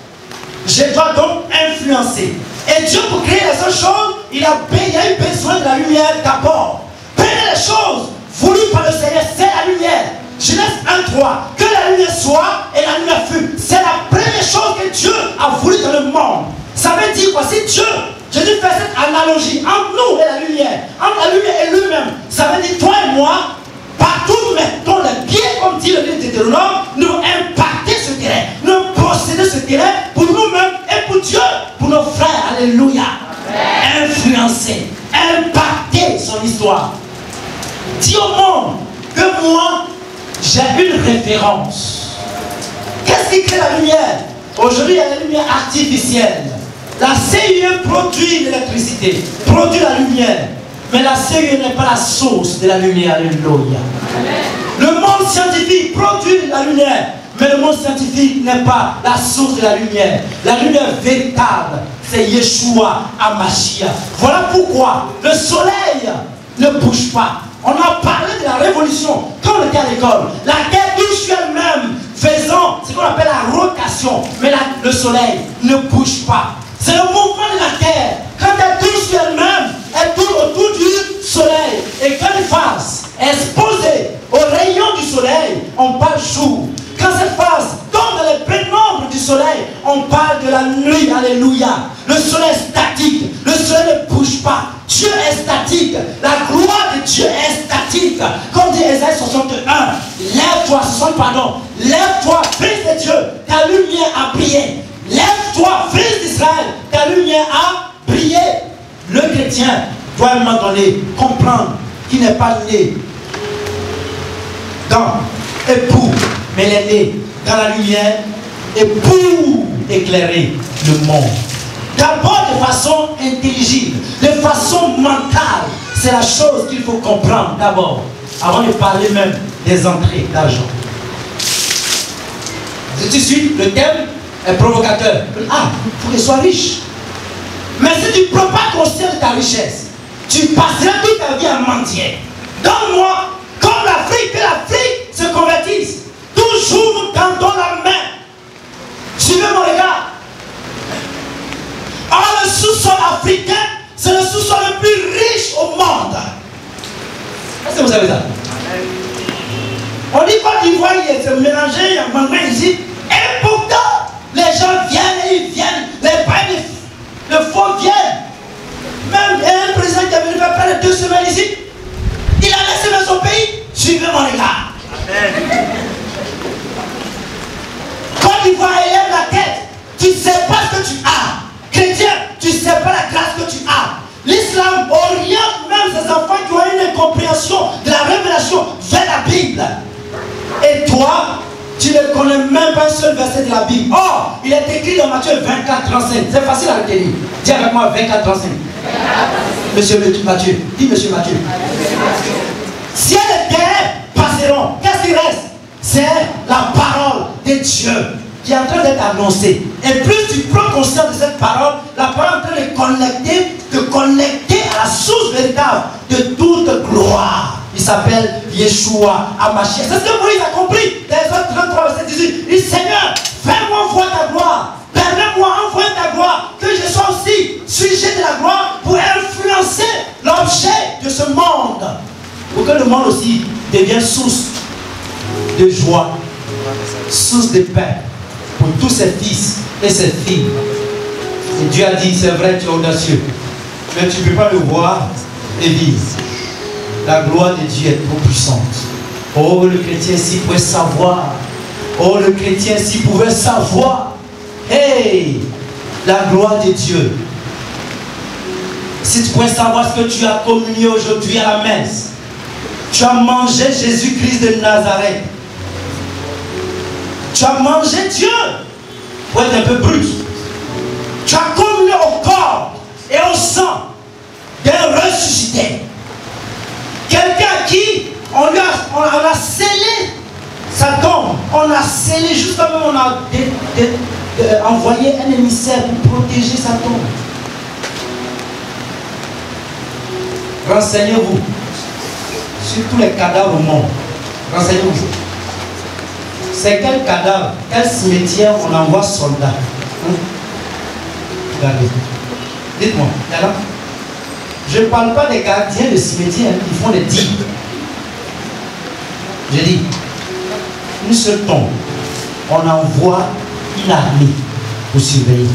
[SPEAKER 2] je dois donc influencer. Et Dieu, pour créer les autres choses, il a eu besoin de la lumière d'abord. Première chose voulue par le Seigneur, c'est la lumière. Genèse 1:3, que la lumière soit et la lumière fut. C'est la première chose que Dieu a voulu dans le monde. Ça veut dire quoi? Si Dieu, Jésus fait cette analogie entre nous et la lumière, entre la lumière et lui-même, ça veut dire toi et moi, partout nous mettons les pieds, comme dit le livre de Deutéronome, nous impacter ce terrain, nous posséder ce terrain pour nous-mêmes et pour Dieu, pour nos frères. Alléluia. Influencer, impacter son histoire. Dis au monde que moi, j'ai une référence. Qu'est-ce qui crée la lumière? Aujourd'hui, il y a la lumière artificielle. La CIE produit l'électricité, produit la lumière. Mais la CIE n'est pas la source de la lumière. Alléluia. Le monde scientifique produit la lumière. Mais le monde scientifique n'est pas la source de la lumière. La lumière véritable, c'est Yeshua HaMashiach. Voilà pourquoi le soleil ne bouge pas. On a parlé de la révolution quand on était à l'école. La Terre touche sur elle-même, faisant ce qu'on appelle la rotation. Mais le soleil ne bouge pas. C'est le mouvement de la Terre. Quand elle touche sur elle-même, elle tourne autour du soleil. Et quand elle face exposée aux rayons du soleil, on parle jour. Quand cette phase tombe dans les pénombres du soleil, on parle de la nuit. Alléluia. Le soleil est statique. Le soleil ne bouge pas. Dieu est statique. La gloire de Dieu est statique. Comme dit Ésaïe 61. Lève-toi, lève-toi, fils de Dieu. Ta lumière a brillé. Lève-toi, fils d'Israël. Ta lumière a brillé. Le chrétien doit à un moment donné comprendre qu'il n'est pas né dans et pour, mais il est né dans la lumière et pour éclairer le monde. D'abord de façon intelligible, de façon mentale. C'est la chose qu'il faut comprendre d'abord, avant de parler même des entrées d'argent. Tout de suite, le thème est provocateur. Ah, il faut qu'il soit riche. Mais si tu ne prends pas conscience de ta richesse, tu passeras toute ta vie à mentir. Donne-moi, comme l'Afrique, que l'Afrique se convertisse. Toujours nous tendons la main. Suivez mon regard. Or, le sous-sol africain, c'est le sous-sol le plus riche au monde. Est-ce que vous savez ça? On dit Côte d'Ivoire, il s'est mélangé, il y a un ici. Et pourtant, les gens viennent et ils viennent. Les pains de faux viennent. Même un président qui est venu faire près de 2 semaines ici, il a laissé dans son pays. Suivez mon regard. Côte d'Ivoire élève la tête. Tu ne sais pas ce que tu as. Chrétien, tu ne sais pas la grâce que tu as. L'islam oriente même ses enfants qui ont une incompréhension de la révélation vers la Bible. Et toi, tu ne connais même pas un seul verset de la Bible. Or, il est écrit dans Matthieu 24:35. C'est facile à retenir. Dis avec moi 24:35. Monsieur Matthieu. Dis Monsieur Matthieu. Ciel et terre passeront. Qu'est-ce qui reste? C'est la parole de Dieu qui est en train d'être annoncée. Et plus tu prends conscience de cette parole, la parole est en train de connecter à la source véritable de toute gloire. Il s'appelle Yeshua HaMashiach. C'est ce que Moïse a compris. Dans Exode 33, verset 18. Il dit Seigneur, fais-moi voir ta gloire. Permets-moi envoyer ta gloire. Que je sois aussi sujet de la gloire pour influencer l'objet de ce monde. Pour que le monde aussi devienne source de joie, source de paix pour tous ses fils et ses filles. Et Dieu a dit, c'est vrai, tu es audacieux, mais tu ne peux pas le voir et vivre. La gloire de Dieu est trop puissante. Oh, le chrétien s'il pouvait savoir. Oh, le chrétien s'il pouvait savoir. Hey, la gloire de Dieu. Si tu pouvais savoir ce que tu as communié aujourd'hui à la messe. Tu as mangé Jésus-Christ de Nazareth. Tu as mangé Dieu. Pour être un peu brut. Tu as communié au corps et au sang d'un ressuscité. Quelqu'un à qui on a scellé sa tombe. On a scellé, juste comme on a envoyé un émissaire pour protéger sa tombe. Renseignez-vous sur tous les cadavres au monde. Renseignez-vous. C'est quel cadavre, quel cimetière on envoie soldats? Regardez. Dites-moi, là. Je ne parle pas des gardiens de cimetière qui font des digues. Je dis, une seule tombe, on envoie une armée pour surveiller.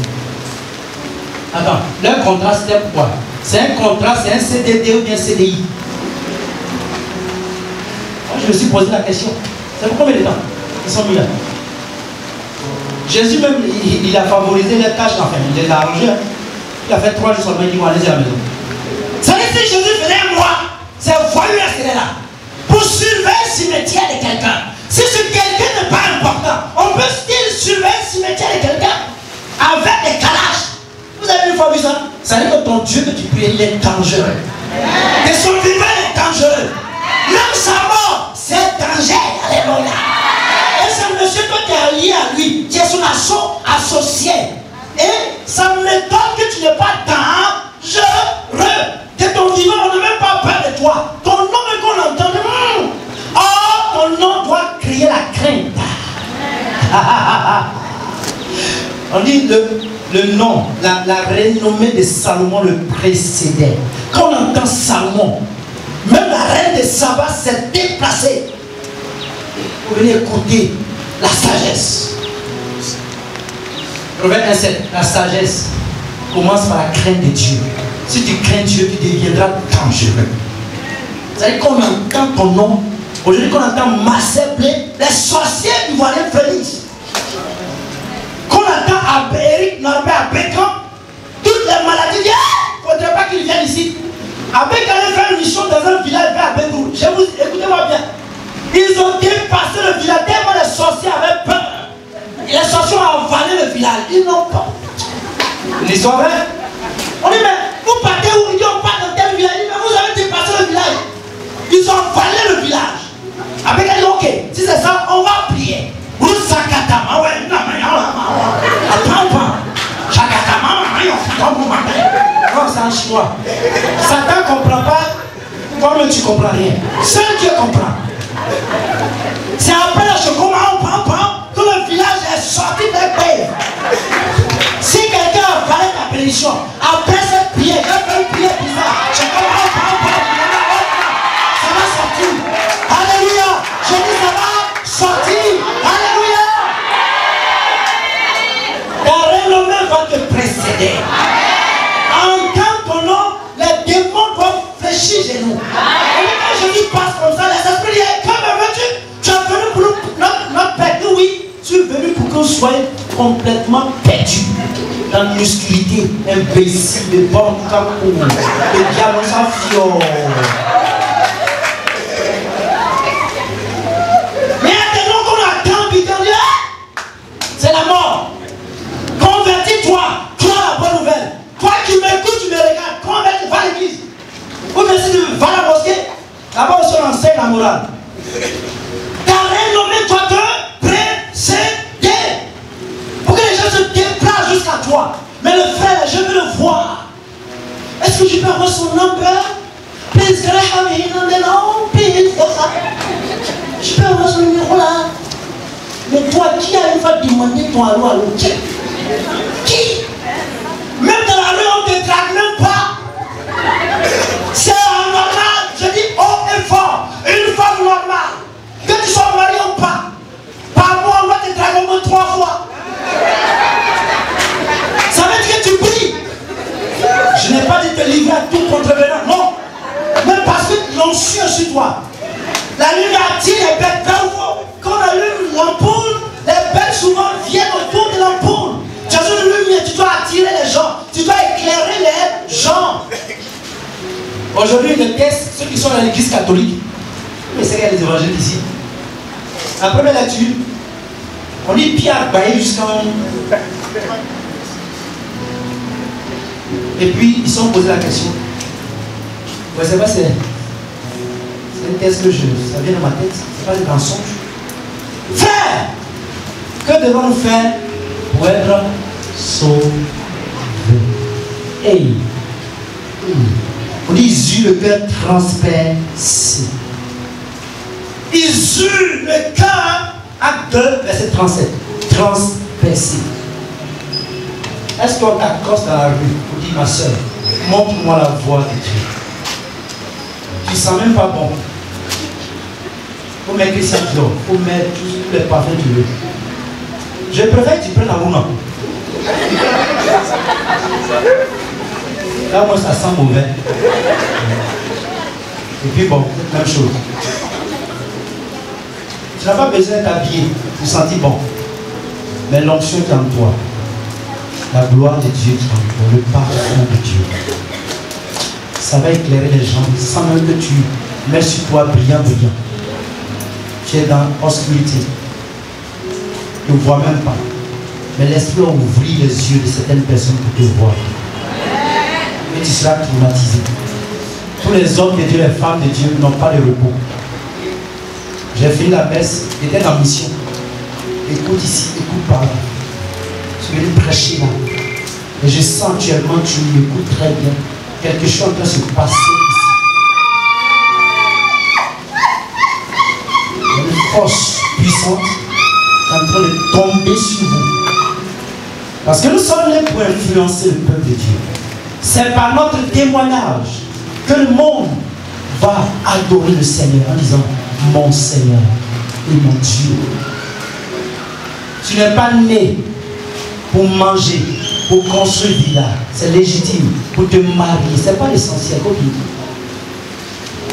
[SPEAKER 2] Attends, leur contrat c'était quoi? C'est un contrat, c'est un CDD ou bien CDI? Moi, je me suis posé la question. C'est pour combien de temps ils sont mis là? Jésus même, il a favorisé les tâches, enfin, il les a arrangés. Il a fait 3 jours seulement, il dit, allez-y à la maison. Ça veut dire que si Jésus venait moi, c'est voyou qui est là. Pour surveiller le cimetière de quelqu'un. Si ce quelqu'un n'est pas important, on peut-il surveiller le cimetière de quelqu'un avec des calages? Vous avez une fois vu ça? Ça veut dire que ton Dieu que tu pries, il est dangereux. Que son vivant est dangereux. Même sa mort, c'est danger. Alléluia. Et c'est monsieur toi qui es lié à lui, qui est son associé. Et ça m'étonne que tu n'es pas dangereux. Que ton vivant, on n'a même pas peur de toi. Ton nom est qu'on entend. Oh, ton nom doit crier la crainte. On dit le nom, la renommée de Salomon le précédait. Quand on entend Salomon, même la reine de Saba s'est déplacée pour venir écouter la sagesse. Proverbe 1,7, la sagesse commence par la crainte de Dieu. Si tu crains Dieu, tu deviendras dangereux. C'est-à-dire qu'on entend ton nom. Aujourd'hui, qu'on entend Marcel Blé, les sorciers ivoiriens Félix. Qu'on entend Eric Norbert Bécan, toutes les maladies, il ne faudrait pas qu'ils viennent ici. Avec allait faire une mission dans un village vers Bengour. Écoutez-moi bien. Ils ont dépassé le village, tellement les sorciers avaient peur. Et les sorciers ont avalé le village. Ils n'ont pas. L'histoire vraie. On dit, mais vous partez où? Ils disent, on part dans tel village. Ils disent, mais vous avez dépassé le village. Ils ont avalé le village. Avec elle dit, ok, si c'est ça, on va prier. Vous sakatama, ouais, non, mais attends, sakatama, non, c'est un chinois. Satan ne comprend pas, toi-même tu ne comprends rien. Seul Dieu comprend. C'est après le chocolat, que le village est sorti d'un pays. Si quelqu'un a avalé ta bénédiction, après cette prière, il a fait une prière bizarre. Ça va sortir. Alléluia. Je dis ça va sortir. Alléluia. Ta renommée va te précéder. En ton nom, les démons doivent fléchir chez nous. Et quand Jésus passe comme ça, les esprits disent, comment veux-tu? Tu es venu pour notre perdre. Oui, tu es venu pour que nous soyons complètement perdus. Dans l'obscurité, imbécile, de bon capot, de diable, ça fiore. Mais maintenant qu'on attend, c'est la mort. Convertis-toi, crois la bonne nouvelle. Toi qui m'écoutes, tu me regardes, convertis, va à l'église. Ou bien si tu vas à la mosquée, là-bas aussi on enseigne la morale. T'as renommé toi te précéder. Pour que les gens se déplacent jusqu'à toi. Mais le frère, je veux le voir. Est-ce que je peux avoir son number? Please, can I have his number now? Please. Je peux avoir son numéro là. Mais toi, qui a une fois demandé ton allô? Qui? Même dans la rue, on ne te drague même pas. C'est anormal. Je dis haut et fort. Une femme normale. Que tu sois marié ou pas. Par mois, on va te draguer au moins 3 fois. Ça veut dire que tu pries. Je n'ai pas dit te livrer à tout contrevenant. Non. Même parce que l'onction sur toi. La lumière attire les bêtes. Quand on allume l'ampoule, les bêtes souvent viennent autour de l'ampoule. Tu as une lumière, tu dois attirer les gens. Tu dois éclairer les gens. Aujourd'hui, le test, ceux qui sont dans l'église catholique, sait qu'il y a des évangiles ici. La première lecture, on dit Pierre baillé jusqu'en... Et puis, ils sont posés la question. Vous savez pas, c'est un test que ça vient dans ma tête, c'est pas un mensonge. Frère, que devons-nous faire pour être sauvés? Hey. On dit ils eurent le cœur transpercé. Ils eurent le cœur, acte 2, verset 37. Transpercé. Est-ce qu'on t'accoste dans la rue pour dire ma soeur, montre-moi la voie de Dieu? Tu ne sens même pas bon. Il faut mettre Christian Dior, il faut mettre tous les parfums que tu veux. Je préfère que tu prennes la Mouna. Là, moi, ça sent mauvais. Et puis, bon, même chose. Tu n'as pas besoin d'être habillé pour sentir bon. Mais l'onction qui est en toi, la gloire de Dieu qui est en toi, le parfum de Dieu, ça va éclairer les gens sans même que tu mets sur toi brillant. Tu es dans l'obscurité. Tu ne vois même pas. Mais l'Esprit a ouvert les yeux de certaines personnes pour te voir. Et tu seras traumatisé. Tous les hommes de Dieu, les femmes de Dieu n'ont pas de repos. J'ai fini la messe, j'étais en mission. Écoute ici, écoute par là. Je suis venu prêcher là. Et je sens actuellement, tu m'écoutes très bien. Quelque chose est en train de se passer ici. Il y a une force puissante qui est en train de tomber sur vous. Parce que nous sommes là pour influencer le peuple de Dieu. C'est par notre témoignage que le monde va adorer le Seigneur en disant mon Seigneur et mon Dieu. Tu n'es pas né pour manger, pour construire une villa. C'est légitime. Pour te marier. Ce n'est pas l'essentiel.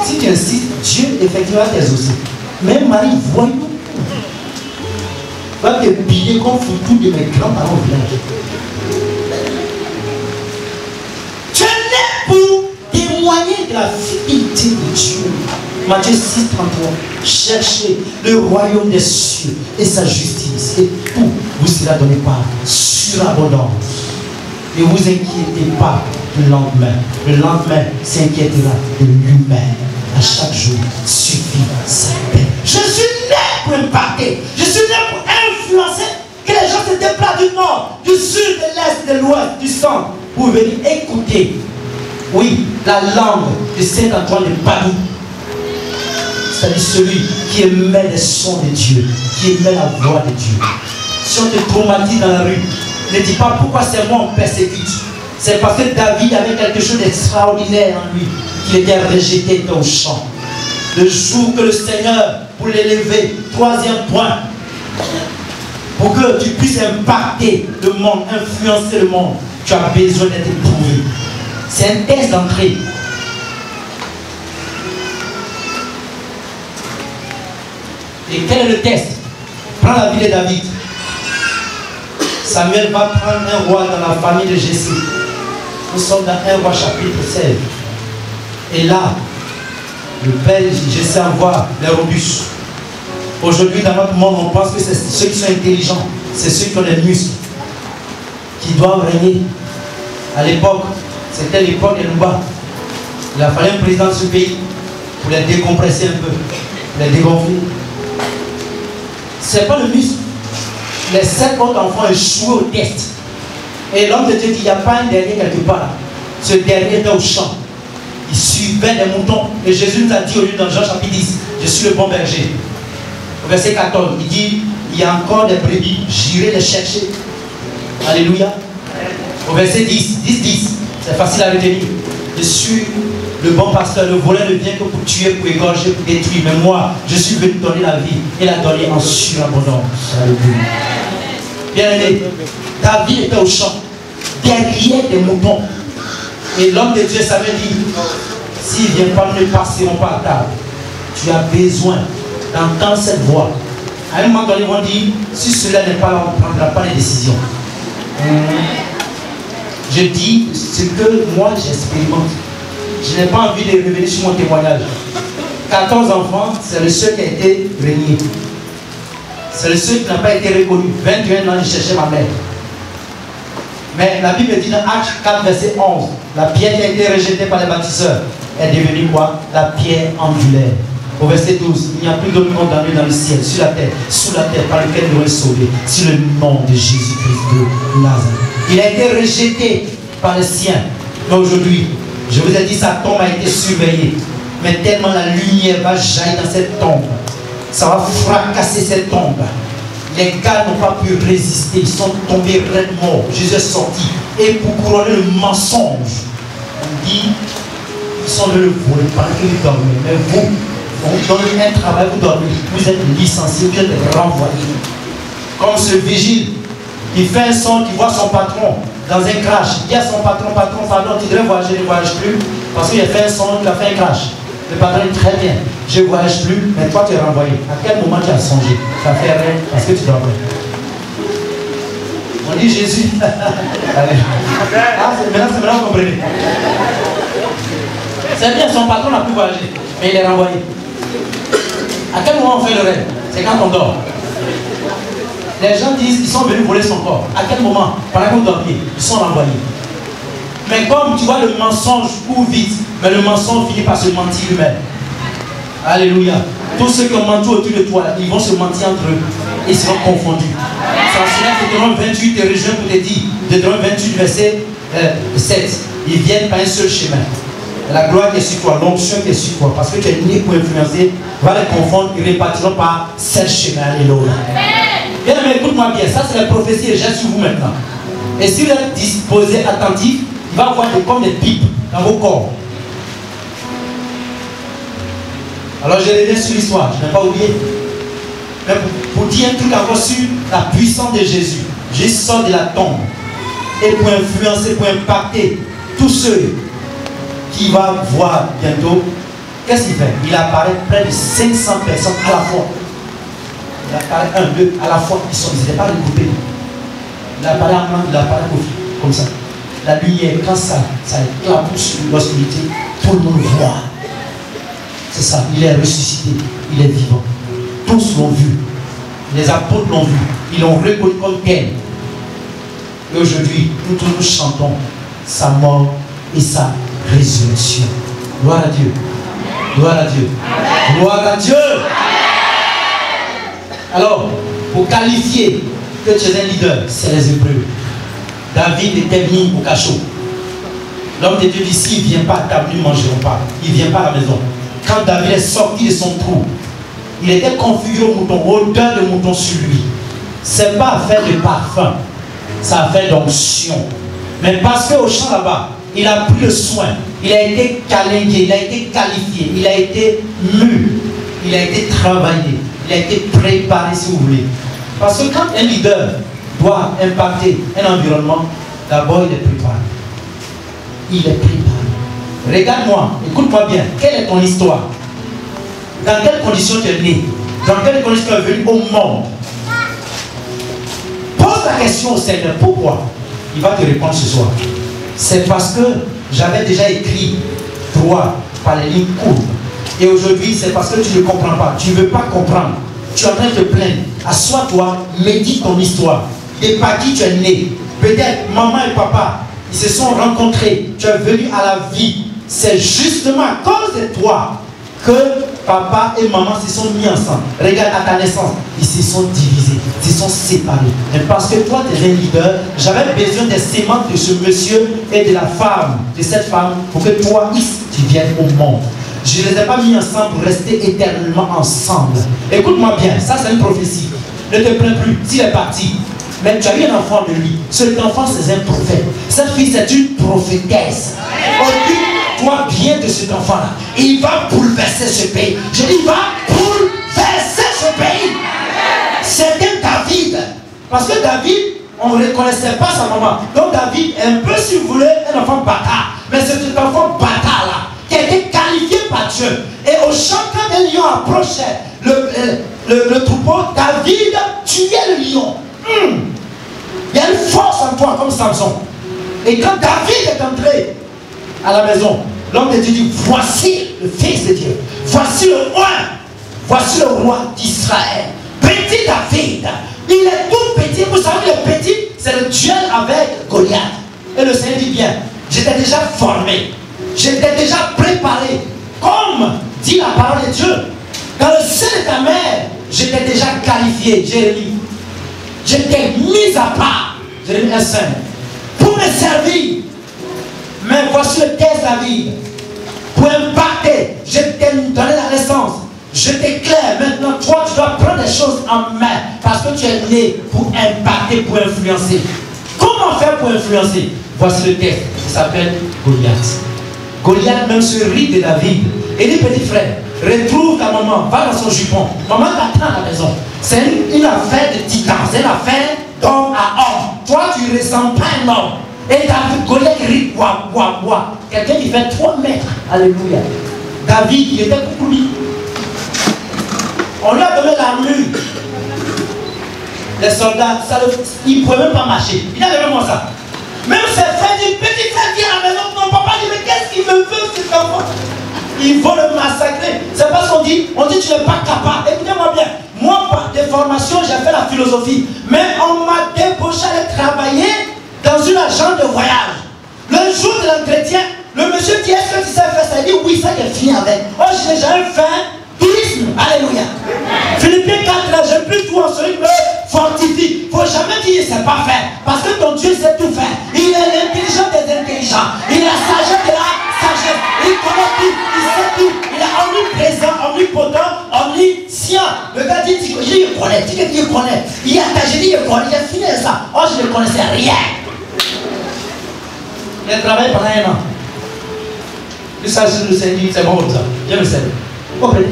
[SPEAKER 2] Si tu insistes, Dieu effectivement va t'exaucer. Mais Marie, voyons. Va te piller comme foutu de mes grands-parents au village. Tu es né pour témoigner de la fidélité de Dieu. Matthieu 6, 33. Cherchez le royaume des cieux et sa justice, et tout vous sera donné par surabondance. Ne vous inquiétez pas du lendemain. Le lendemain s'inquiétera de lui-même. À chaque jour suffit sa paix. Je suis né pour impacter. Je suis né pour influencer. Que les gens se déplacent du nord, du sud, de l'est, de l'ouest, du centre, pour venir écouter, oui, la langue de Saint-Antoine de Padoue. C'est-à-dire celui qui émet les sons de Dieu, qui émet la voix de Dieu. Si on te traumatise dans la rue, ne dis pas pourquoi c'est moi on persécute. C'est parce que David avait quelque chose d'extraordinaire en lui, qu'il était rejeté au champ. Le jour que le Seigneur, pour l'élever, troisième point, pour que tu puisses impacter le monde, influencer le monde, tu as besoin d'être éprouvé. C'est un test d'entrée. Et quel est le test? Prends la vie de David. Samuel va prendre un roi dans la famille de Jessé. Nous sommes dans 1 roi chapitre 16. Et là, le père Jessé envoie les robustes. Aujourd'hui, dans notre monde, on pense que c'est ceux qui sont intelligents, c'est ceux qui ont les muscles, qui doivent régner. À l'époque, c'était l'époque des Louba. Il a fallu un président de ce pays pour les décompresser un peu, pour les dégonfler. Ce n'est pas le muscle. Les 7 autres enfants échouaient au test. Et l'homme de Dieu dit, il n'y a pas un dernier quelque part. Ce dernier était au champ. Il suivait les moutons. Et Jésus nous a dit au lieu dans Jean chapitre 10, je suis le bon berger. Au verset 14, il dit, il y a encore des brebis, j'irai les chercher. Alléluia. Au verset 10, c'est facile à retenir. Je suis le bon pasteur, le voleur ne vient que pour tuer, pour égorger, pour détruire. Mais moi, je suis venu donner la vie et la donner en surabondance. Alléluia. Bien aimé, David était au champ, derrière des moutons. Et l'homme de Dieu savait dire, s'ils ne viennent pas, nous ne passerons pas à table. Tu as besoin d'entendre cette voix. À un moment donné, ils vont dire, si cela n'est pas là, on ne prendra pas les décisions. Je dis ce que moi j'expérimente. Je n'ai pas envie de revenir sur mon témoignage. 14 enfants, c'est le seul qui a été régné. C'est le seul qui n'a pas été reconnu. 21 ans, je cherchais ma mère. Mais la Bible dit dans Actes 4, verset 11, la pierre qui a été rejetée par les bâtisseurs est devenue quoi? La pierre angulaire. Au verset 12, il n'y a plus d'autre nom donné dans le ciel, sur la terre, sous la terre, par lequel nous sommes sauvés, sur le nom de Jésus-Christ de Nazareth. Il a été rejeté par les siens. Mais aujourd'hui, je vous ai dit, sa tombe a été surveillée. Mais tellement la lumière va jaillir dans cette tombe, ça va fracasser cette tombe. Les gars n'ont pas pu résister, ils sont tombés raides morts. Jésus est sorti. Et pour couronner le mensonge, on dit, ils sont venus le voler pendant qu'ils dormaient. Mais vous, on vous donne un travail, vous dormez, vous êtes licencié, vous êtes renvoyé. Comme ce vigile qui fait un son, qui voit son patron dans un crash. Il dit à son patron, pardon, tu devrais voyager, je ne voyage plus. Parce qu'il a fait un son, il a fait un crash. Le patron dit très bien, je ne voyage plus, mais toi tu es renvoyé. À quel moment tu as songé? Tu as fait rien parce que tu dormais. On dit Jésus. Allez. Ah, maintenant vous comprenez. C'est bien, son patron n'a pu voyager, mais il est renvoyé. À quel moment on fait le rêve? C'est quand on dort. Les gens disent qu'ils sont venus voler son corps. À quel moment? Pendant qu'on dormait, ils sont renvoyés. Mais comme tu vois, le mensonge court vite, mais le mensonge finit par se mentir lui-même. Alléluia. Tous ceux qui ont menti autour de toi, ils vont se mentir entre eux et ils seront confondus. C'est en Deutéronome 28, te rejoint pour te dire, Deutéronome 28, verset 7, ils viennent par un seul chemin. La gloire qui est sur toi, l'onction qui est sur toi, parce que tu es né pour influencer, va les confondre, ils répartiront par 7 chemins. Alléluia. Bien, mais écoute-moi bien, ça c'est la prophétie et j'ai sur vous maintenant. Et si vous êtes disposé, attentif, il va y avoir comme des pipes dans vos corps. Alors je reviens sur l'histoire, je n'ai pas oublié. Mais pour dire un truc encore sur la puissance de Jésus, Jésus sort de la tombe. Et pour influencer, pour impacter tous ceux qui vont voir bientôt, qu'est-ce qu'il fait? Il apparaît près de 500 personnes à la fois. Il apparaît 1, 2 à la fois. Ils n'étaient pas regroupés. Il apparaît en main, il apparaît comme ça. La lumière, quand ça éclate sur l'obscurité, tout le monde voit. C'est ça, il est ressuscité, il est vivant. Tous l'ont vu. Les apôtres l'ont vu. Ils l'ont reconnu comme tel. Et aujourd'hui, nous tous nous chantons sa mort et sa résurrection. Gloire à Dieu. Gloire à Dieu. Gloire à Dieu. Alors, pour qualifier que tu es un leader, c'est les épreuves. David était mis au cachot. L'homme de Dieu dit, s'il ne vient pas à table, nous ne mangerons pas. Il ne vient pas à la maison. Quand David est sorti de son trou, il était configuré au mouton, odeur de mouton sur lui. Ce n'est pas affaire de parfum, c'est affaire d'onction. Mais parce qu'au champ là-bas, il a pris le soin, il a été câliné, il a été qualifié, il a été mu, il a été travaillé, il a été préparé si vous voulez. Parce que quand un leader doit impacter un environnement, d'abord il est préparé. Il est préparé. Regarde-moi, écoute-moi bien, quelle est ton histoire? Dans quelles conditions tu es né? Dans quelles conditions tu es venu au monde? Pose la question au Seigneur, pourquoi? Il va te répondre ce soir. C'est parce que j'avais déjà écrit droit par les lignes courbes. Et aujourd'hui, c'est parce que tu ne comprends pas. Tu ne veux pas comprendre. Tu es en train de te plaindre. Assois-toi, médite ton histoire. Et par qui tu es né. Peut-être maman et papa, ils se sont rencontrés. Tu es venu à la vie. C'est justement à cause de toi que papa et maman se sont mis ensemble. Regarde à ta naissance, ils se sont divisés, ils se sont séparés. Et parce que toi, tu es un leader, j'avais besoin des sémences de ce monsieur et de la femme, de cette femme, pour que toi, tu viennes au monde. Je ne les ai pas mis ensemble pour rester éternellement ensemble. Écoute-moi bien, ça c'est une prophétie. Ne te plains plus, s'il est parti. Mais tu as eu un enfant de lui. Cet enfant, c'est un prophète. Cette fille, c'est une prophétesse. Occupe-toi bien de cet enfant-là. Il va bouleverser ce pays. Je dis, il va bouleverser ce pays. C'était David. Parce que David, on ne reconnaissait pas sa maman. Donc David est un peu, si vous voulez, un enfant bâtard. Mais c'est cet enfant bâtard-là qui a été qualifié par Dieu. Et au champ, quand un lion approchait le troupeau, David tuait le lion. Il y a une force en toi comme Samson. Et quand David est entré à la maison, l'homme de Dieu dit, voici le Fils de Dieu. voici le roi. Voici le roi d'Israël. Petit David. Il est tout petit. Vous savez, le petit, c'est le duel avec Goliath. Et le Seigneur dit bien, j'étais déjà formé. J'étais déjà préparé. Comme dit la parole de Dieu. Dans le sein de ta mère, j'étais déjà qualifié. Jérémie. J'étais mis à part. Jérémie 1:5. Pour me servir. Mais voici le test David. Pour impacter, je t'ai donné la naissance. Je t'éclaire. Maintenant, toi, tu dois prendre les choses en main. Parce que tu es né pour impacter, pour influencer. Comment faire pour influencer? Voici le test. Il s'appelle Goliath. Goliath même se rit de David. Et dit, petit frère, retrouve ta maman. Va dans son jupon. Maman t'attend à la maison. C'est une affaire de titan. C'est une affaire d'homme à homme. Toi, tu ne ressembles pas à un homme. Et David, Goliath rit, bois. Quelqu'un qui fait 3 mètres. Alléluia. David, il était pour lui. On lui a donné l'armure. Les soldats, il ne pouvait même pas marcher. Il avait vraiment ça. Même ses frères disent, petit frère, viens à la maison. Mon papa dit, mais qu'est-ce qu'il me veut, cet enfant? Il faut le massacrer. C'est parce qu'on dit, tu n'es pas capable. Écoutez-moi bien. Moi, par des formations, j'ai fait la philosophie. Mais on m'a débauché à travailler dans une agence de voyage. Le jour de l'entretien, le monsieur dit, est-ce que tu sais faire ça? Il dit, oui, ça j'ai fini avec. Oh, je n'ai jamais fait tourisme. Alléluia. Philippiens 4, j'ai plus tout en celui qui me fortifie. Il ne faut jamais dire, il ne sait pas faire. Parce que ton Dieu sait tout faire. Il est l'intelligent des intelligents. Il est la sagesse de la sagesse. Il connaît tout. Il sait tout. Il est omniprésent, omnipotent, omniscient. Le gars dit, il connaît. Il connaît. Il a dit, il connaît. Il a fini ça. Oh, je ne connaissais rien. Il a travaillé pendant 1 an. Il s'agit de Seigneur, c'est bon ça. Dieu le sait. Vous comprenez?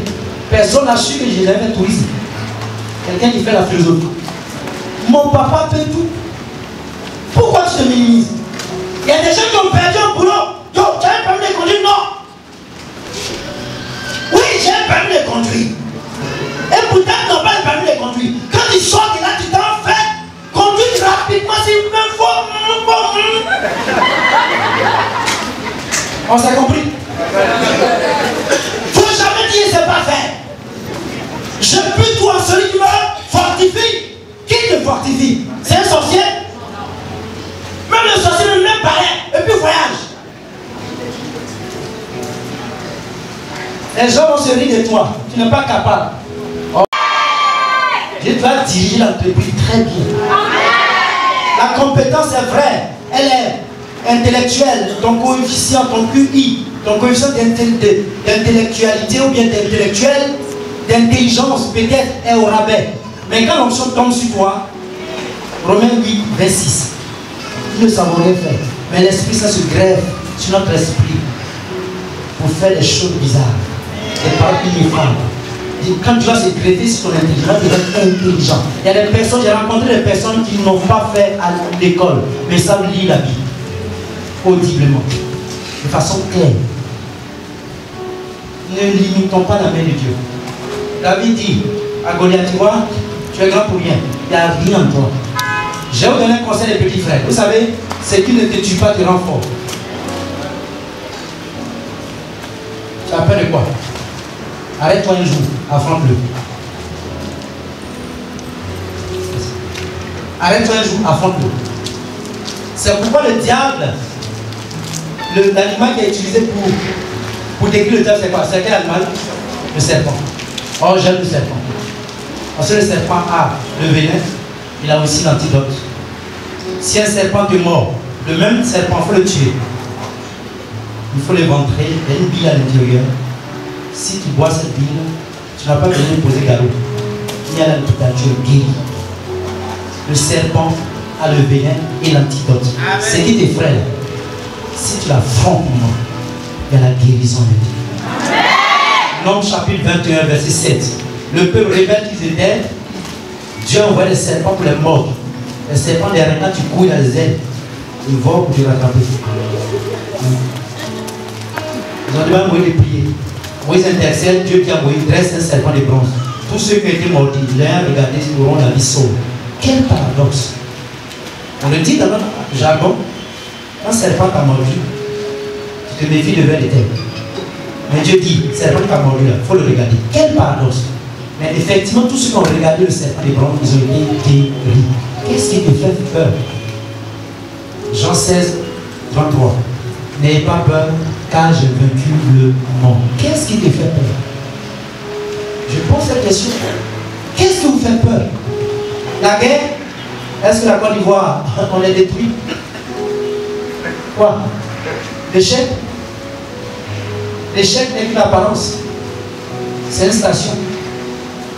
[SPEAKER 2] Personne n'a su que j'ai fait tourisme. Quelqu'un qui fait la philosophie. Mon papa fait tout. Pourquoi tu te minimises? Il y a des gens qui ont perdu un boulot. Yo, tu as un permis de conduire? Non. Oui, j'ai un permis de conduire. Et pourtant, tu n'as pas le permis de conduire. Quand tu sors de là, tu t'en fais conduire rapidement s'il me faut. On s'est compris? Faut jamais dire c'est pas fait. Je peux tout en celui qui me fortifie. Qui te fortifie? C'est un sorcier? Même le sorcier ne même pas rien. Et puis voyage. Les gens vont se rire de toi. Tu n'es pas capable. Oh. Dieu doit diriger l'entreprise très bien. La compétence est vraie. Elle est intellectuelle. Ton coefficient, ton QI, ton coefficient d'intellectualité ou bien d'intellectuel, d'intelligence peut-être est au rabais. Mais quand l'onction tombe sur toi, Romains 8, 26, nous ne savons rien faire. Mais l'Esprit Saint se grève sur notre esprit pour faire des choses bizarres. Et par uniforme. Quand tu vas se greffer sur ton intelligence, tu vas être intelligent. Il y a des personnes, j'ai rencontré des personnes qui n'ont pas fait à l'école, mais savent lire la Bible audiblement, de façon claire. Ne limitons pas la main de Dieu. David dit à Goliath, tu vois, tu es grand pour rien. Il n'y a rien en toi. Je vais vous donner un conseil des petits frères. Vous savez, ce qui ne te tue pas te rend fort. Tu as peur de quoi? Arrête-toi un jour, affronte-le. Arrête-toi un jour, affronte-le. C'est pourquoi le diable, l'animal qui est utilisé pour décrire le diable, c'est quoi? C'est quel animal? Le serpent. Oh, j'aime le serpent. Parce que le serpent a le venin, il a aussi l'antidote. Si un serpent te mord, le même serpent, il faut le tuer. Il faut l'éventrer, il y a une bile à l'intérieur. Si tu bois cette bile, tu n'as pas besoin de poser galop. Il y a l'antidote, tu es guéri. Le serpent a le venin et l'antidote. C'est qui tes frères? Si tu l'affrontes, il y a la guérison de Dieu. Nombre chapitre 21, verset 7. Le peuple rebelle qu'ils étaient, Dieu envoie les serpents pour les mordre. Les serpents derrière, quand tu cours dans les ailes, ils vont pour te rattraper. Ils ont demandé à Moïse de prier. Moïse intercède, Dieu qui a Moïse dresse un serpent de bronze. Tous ceux qui ont été mordus, l'un regardé, auront la vie sauve. Quel paradoxe! On le dit dans notre jargon, quand un serpent t'a mordu, tu te méfies de vers les têtes. Mais Dieu dit, serpent qui a mordu là, il faut le regarder. Quel paradoxe. Mais effectivement, tous ceux qui ont regardé le serpent des bronzes, ils ont été guéris. Qu'est-ce qui te fait peur? Jean 16, 33. N'ayez pas peur, car j'ai vaincu le monde. Qu'est-ce qui te fait peur? Je pose cette question. Qu'est-ce qui vous fait peur? La guerre? Est-ce que la Côte d'Ivoire, on est détruit? Quoi? L'échec? L'échec n'est qu'une apparence. C'est une station.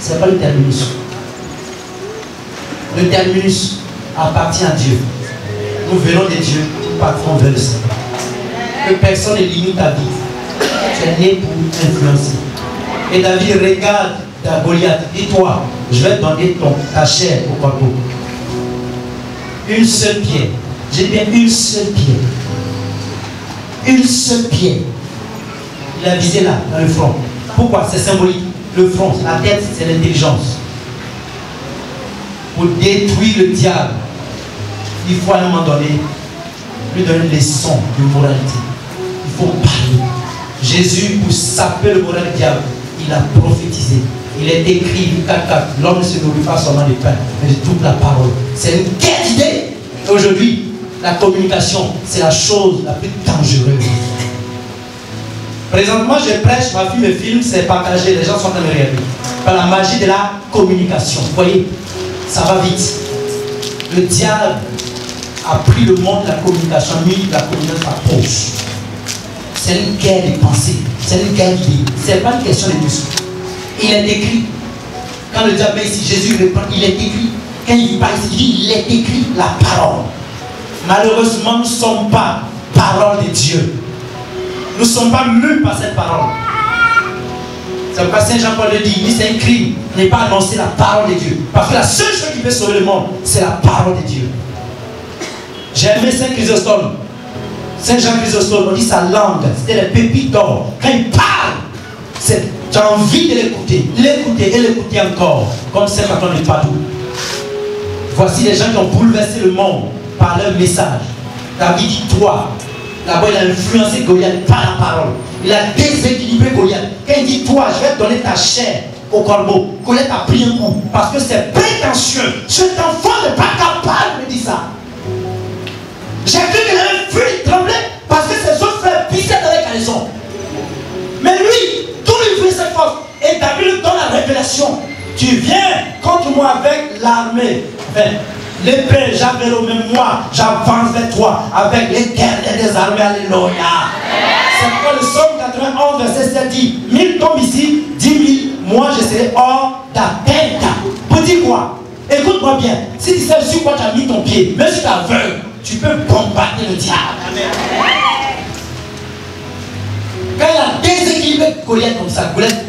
[SPEAKER 2] Ce n'est pas le terminus. Le terminus appartient à Dieu. Nous venons de Dieu, nous partons vers le Seigneur. Que personne ne limite ta vie. Tu es né pour influencer. Et David regarde ta Goliath. Dis-toi, je vais donner ta chair au corbeau. Une seule pierre. J'ai bien une seule pierre. Une seule pierre. Il a visé là, dans le front. Pourquoi? C'est symbolique. Le front, la tête, c'est l'intelligence. Pour détruire le diable, il faut à un moment donné lui donner une leçon de moralité. Il faut parler. Jésus, pour saper le moral du diable, il a prophétisé. Il est écrit, Luc 4:4, l'homme ne se nourrit pas seulement de pain, mais de toute la parole. C'est une quête d'idée. Aujourd'hui, la communication, c'est la chose la plus dangereuse. Présentement, je prêche, ma fille me filme, c'est partagé, les gens sont en train de regarder. Par la magie de la communication. Vous voyez, ça va vite. Le diable a pris le monde de la communication, mis la communication à sa poche. C'est une guerre de pensée, c'est une guerre d'idées. Ce n'est pas une question de discours. Il est écrit. Quand le diable est ici, Jésus répond, il est écrit. Quand il parle ici, il dit, il est écrit la parole. Malheureusement, nous ne sommes pas parole de Dieu. Nous ne sommes pas mus par cette parole. C'est pourquoi Saint Jean-Paul le dit, il dit c'est un crime de ne pas annoncer la parole de Dieu. Parce que la seule chose qui peut sauver le monde, c'est la parole de Dieu. J'ai aimé Saint Chrysostome. Saint Jean Chrysostome, on dit sa langue, c'était les pépites d'or. Quand il parle, tu as envie de l'écouter. L'écouter et l'écouter encore. Comme Saint Antoine de Padoue. Voici les gens qui ont bouleversé le monde par leur message. David dit toi. D'abord, il a influencé Goliath par la parole. Il a déséquilibré Goliath. Quand il dit toi, je vais te donner ta chair au corbeau. Goliath a pris un coup parce que c'est prétentieux. Cet enfant n'est pas capable de dire ça. J'ai cru qu'il avait fui, il tremblait parce que ses autres frères pissaient dans les caleçons. Mais lui, tout lui fait cette force. Et David lui donne la révélation. Tu viens contre moi avec l'armée. Enfin, l'épée, j'avère même moi, j'avance vers toi avec les guerres des armées. Alléluia. C'est pourquoi le psaume 91, verset 7 dit 1000 tombent ici, 10 000, moi je serai hors d'atteinte. Pour dire quoi? Écoute-moi bien. Si tu sais sur quoi tu as mis ton pied, même si tu es aveugle, tu peux bombarder le diable. Quand il a déséquilibré Goliath comme ça, Goliath,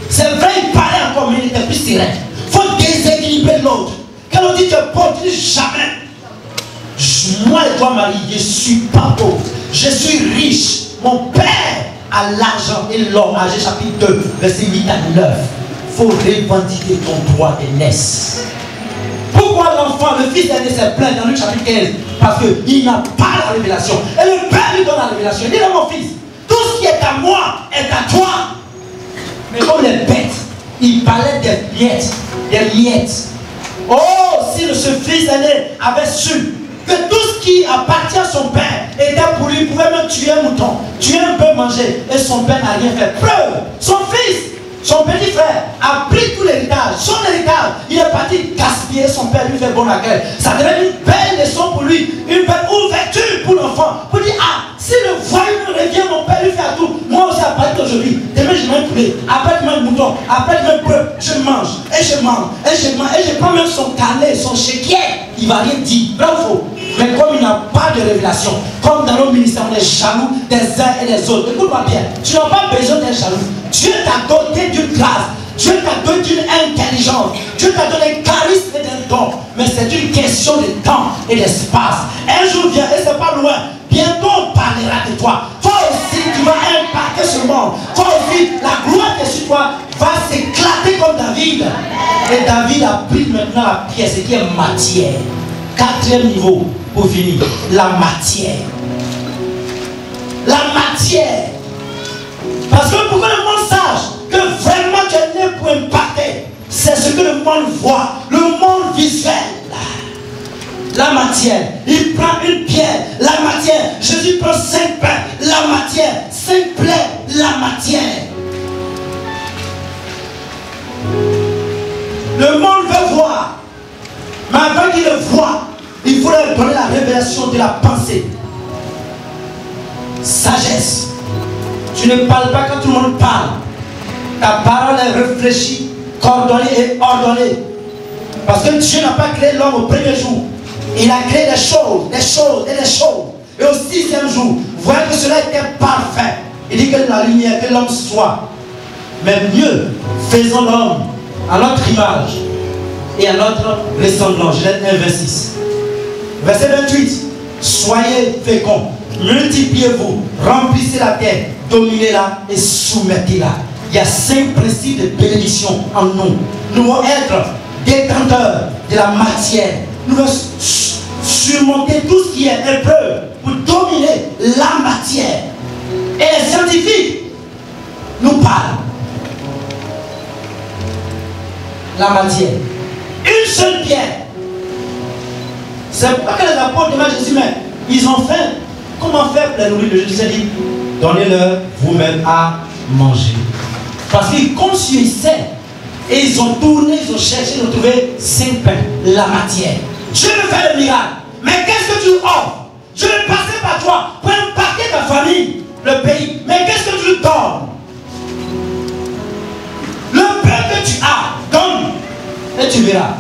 [SPEAKER 2] c'est vrai, il parlait encore, mais il était plus serein. Il faut déséquilibrer l'autre. Quand on dit que pauvre, tu dis jamais. Moi et toi, Marie, je suis pas pauvre. Je suis riche. Mon père a l'argent et l'or. Agé chapitre 2, verset 8 à 9. Il faut revendiquer ton droit d'aînesse. Pourquoi l'enfant, le fils d'aîné s'est plaint dans Luc chapitre 15? Parce qu'il n'a pas la révélation. Et le père lui donne la révélation. Il dit à mon fils, tout ce qui est à moi est à toi. Mais comme les bêtes, il parlait des miettes. Des miettes. Oh, si ce fils aîné avait su que tout ce qui appartient à son père était pour lui, il pouvait même tuer un mouton, tuer un peu, manger, et son père n'a rien fait. Preuve, son fils, son petit frère, a pris tout l'héritage, son héritage, il est parti gaspiller, son père lui fait bon accueil. Ça devait une belle leçon pour lui, une belle ouverture pour l'enfant, pour dire, ah, si le voyou me revient, mon père lui fait à tout. Moi aussi, à partir d'aujourd'hui, demain je mange un poulet, après je mange un mouton, après je mange un peu, je mange, et je mange, et je mange, et je prends même son carnet, son chéquier, il ne va rien dire. Bravo. Mais comme il n'a pas de révélation, comme dans nos ministères, on est jaloux des uns et des autres. Écoute-moi bien, tu n'as pas besoin d'être jaloux. Dieu t'a doté d'une grâce, Dieu t'a donné d'une intelligence, Dieu t'a donné un charisme et d'un don. Mais c'est une question de temps et d'espace. Un jour vient, et c'est pas loin, bientôt on parlera de toi. Toi aussi, tu vas impacter ce monde. Toi aussi, la gloire qui est sur toi va s'éclater comme David. Et David a pris maintenant la pièce qui est matière. 4e niveau pour finir. La matière. La matière. Parce que pour que le monde sache que vraiment tu es né pour impacter, c'est ce que le monde voit, le monde visuel. La matière, il prend une pierre, la matière. Jésus prend 5 pains, la matière. 5 plaies, la matière. Le monde veut voir. Mais avant qu'il le voie, il faut leur donner la révélation de la pensée. Sagesse. Tu ne parles pas quand tout le monde parle. Ta parole est réfléchie, coordonnée et ordonnée. Parce que Dieu n'a pas créé l'homme au premier jour. Il a créé des choses, des choses et des choses. Et au 6e jour, vous voyez que cela était parfait. Il dit que la lumière, que l'homme soit. Mais mieux, faisons l'homme à notre image et à notre ressemblance. Genèse 1, 26. Verset 28. Soyez féconds, multipliez-vous, remplissez la terre, dominez-la et soumettez-la. Il y a 5 principes de bénédiction en nous. Nous devons être détenteurs de la matière. Nous devons surmonter tout ce qui est épreuve pour dominer la matière. Et les scientifiques nous parlent. La matière. Une seule pierre. C'est pourquoi que les apôtres demandent à Jésus, mais ils ont faim. Comment faire pour les nourrir? Jésus a dit, donnez-leur vous-même à manger. Parce qu'ils comptent sur ils sait. Et ils ont tourné, ils ont cherché, ils ont trouvé 5 pains, la matière. Dieu veut faire le miracle. Mais qu'est-ce que tu offres? Je vais passer par toi pour impacter ta famille, le pays. Mais qu'est-ce que tu donnes? Le pain que tu as, donne. Et tu verras.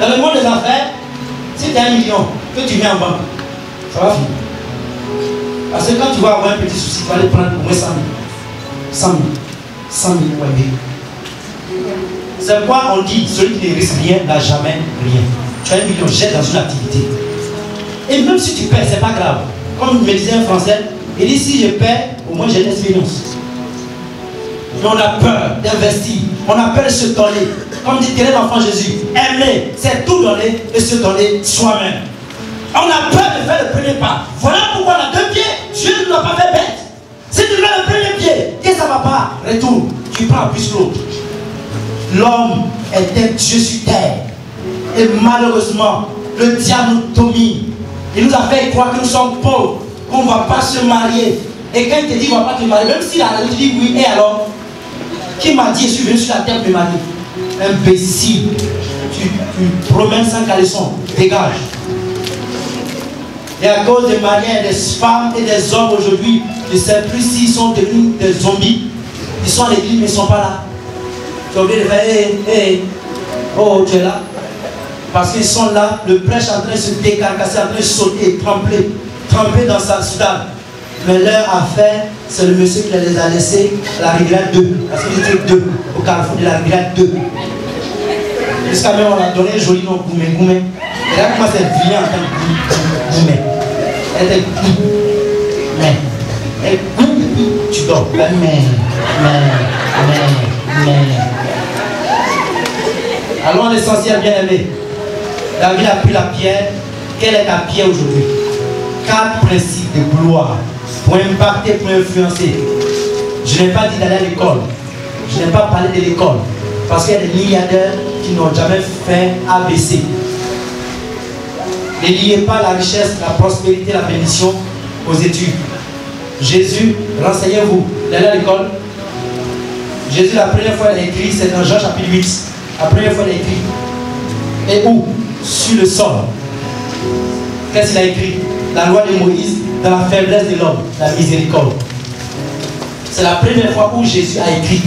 [SPEAKER 2] Dans le monde des affaires, si tu as 1 million que tu mets en banque, ça va finir. Parce que quand tu vas avoir un petit souci, tu vas aller prendre au moins 100 000. 100 000. 100 000, ouais. C'est pourquoi on dit, celui qui ne risque rien n'a jamais rien. Tu as 1 million, jette dans une activité. Et même si tu perds, ce n'est pas grave. Comme me disait un Français, il dit si je perds, au moins j'ai l'expérience. Mais on a peur d'investir, on a peur de se donner. Comme dit l'enfant Jésus, aimer, c'est tout donner et se donner soi-même. On a peur de faire le premier pas. Voilà pourquoi on a 2 pieds, Dieu ne nous a pas fait bête. Si tu mets le premier pied, que ça ne va pas, retourne, tu prends plus l'autre. L'homme était Dieu sur terre. Et malheureusement, le diable nous domine. Il nous a fait croire que nous sommes pauvres, qu'on ne va pas se marier. Et quand il te dit qu'on ne va pas te marier, même s'il a dit oui, et alors, qui m'a dit je suis venu sur la terre pour me marier? Imbécile. Tu promènes sans caleçon, dégage. Et à cause des mariés des femmes et des hommes aujourd'hui, je ne sais plus s'ils sont devenus des zombies. Ils sont à l'église mais ils ne sont pas là. Tu as oublié de faire hey, oh tu es là. Parce qu'ils sont là, le prêche en train de se décarcasser, en train de sauter, tremper dans sa soudade. Mais leur affaire, c'est le monsieur qui les a laissés à la rivière 2. Parce qu'il était 2 au carrefour de la rivière 2. Jusqu'à même on a donné un joli nom, Goumé. Et là comment c'est vilain en tant que Goumé. Elle était Goumé. Et Goumé, tu dors. Mais. Allons à l'essentiel, bien aimé. David a pris la pierre. Quelle est ta pierre aujourd'hui? 4 principes de gloire pour impacter, pour influencer. Je n'ai pas dit d'aller à l'école. Je n'ai pas parlé de l'école. Parce qu'il y a des milliardaires qui n'ont jamais fait ABC. Ne liez pas la richesse, la prospérité, la bénédiction aux études. Jésus, renseignez-vous. D'aller à l'école. Jésus, la première fois, il a écrit, c'est dans Jean chapitre 8. La première fois, il a écrit. Et où? Sur le sol. Qu'est-ce qu'il a écrit? La loi de Moïse, dans la faiblesse de l'homme, la miséricorde. C'est la première fois où Jésus a écrit.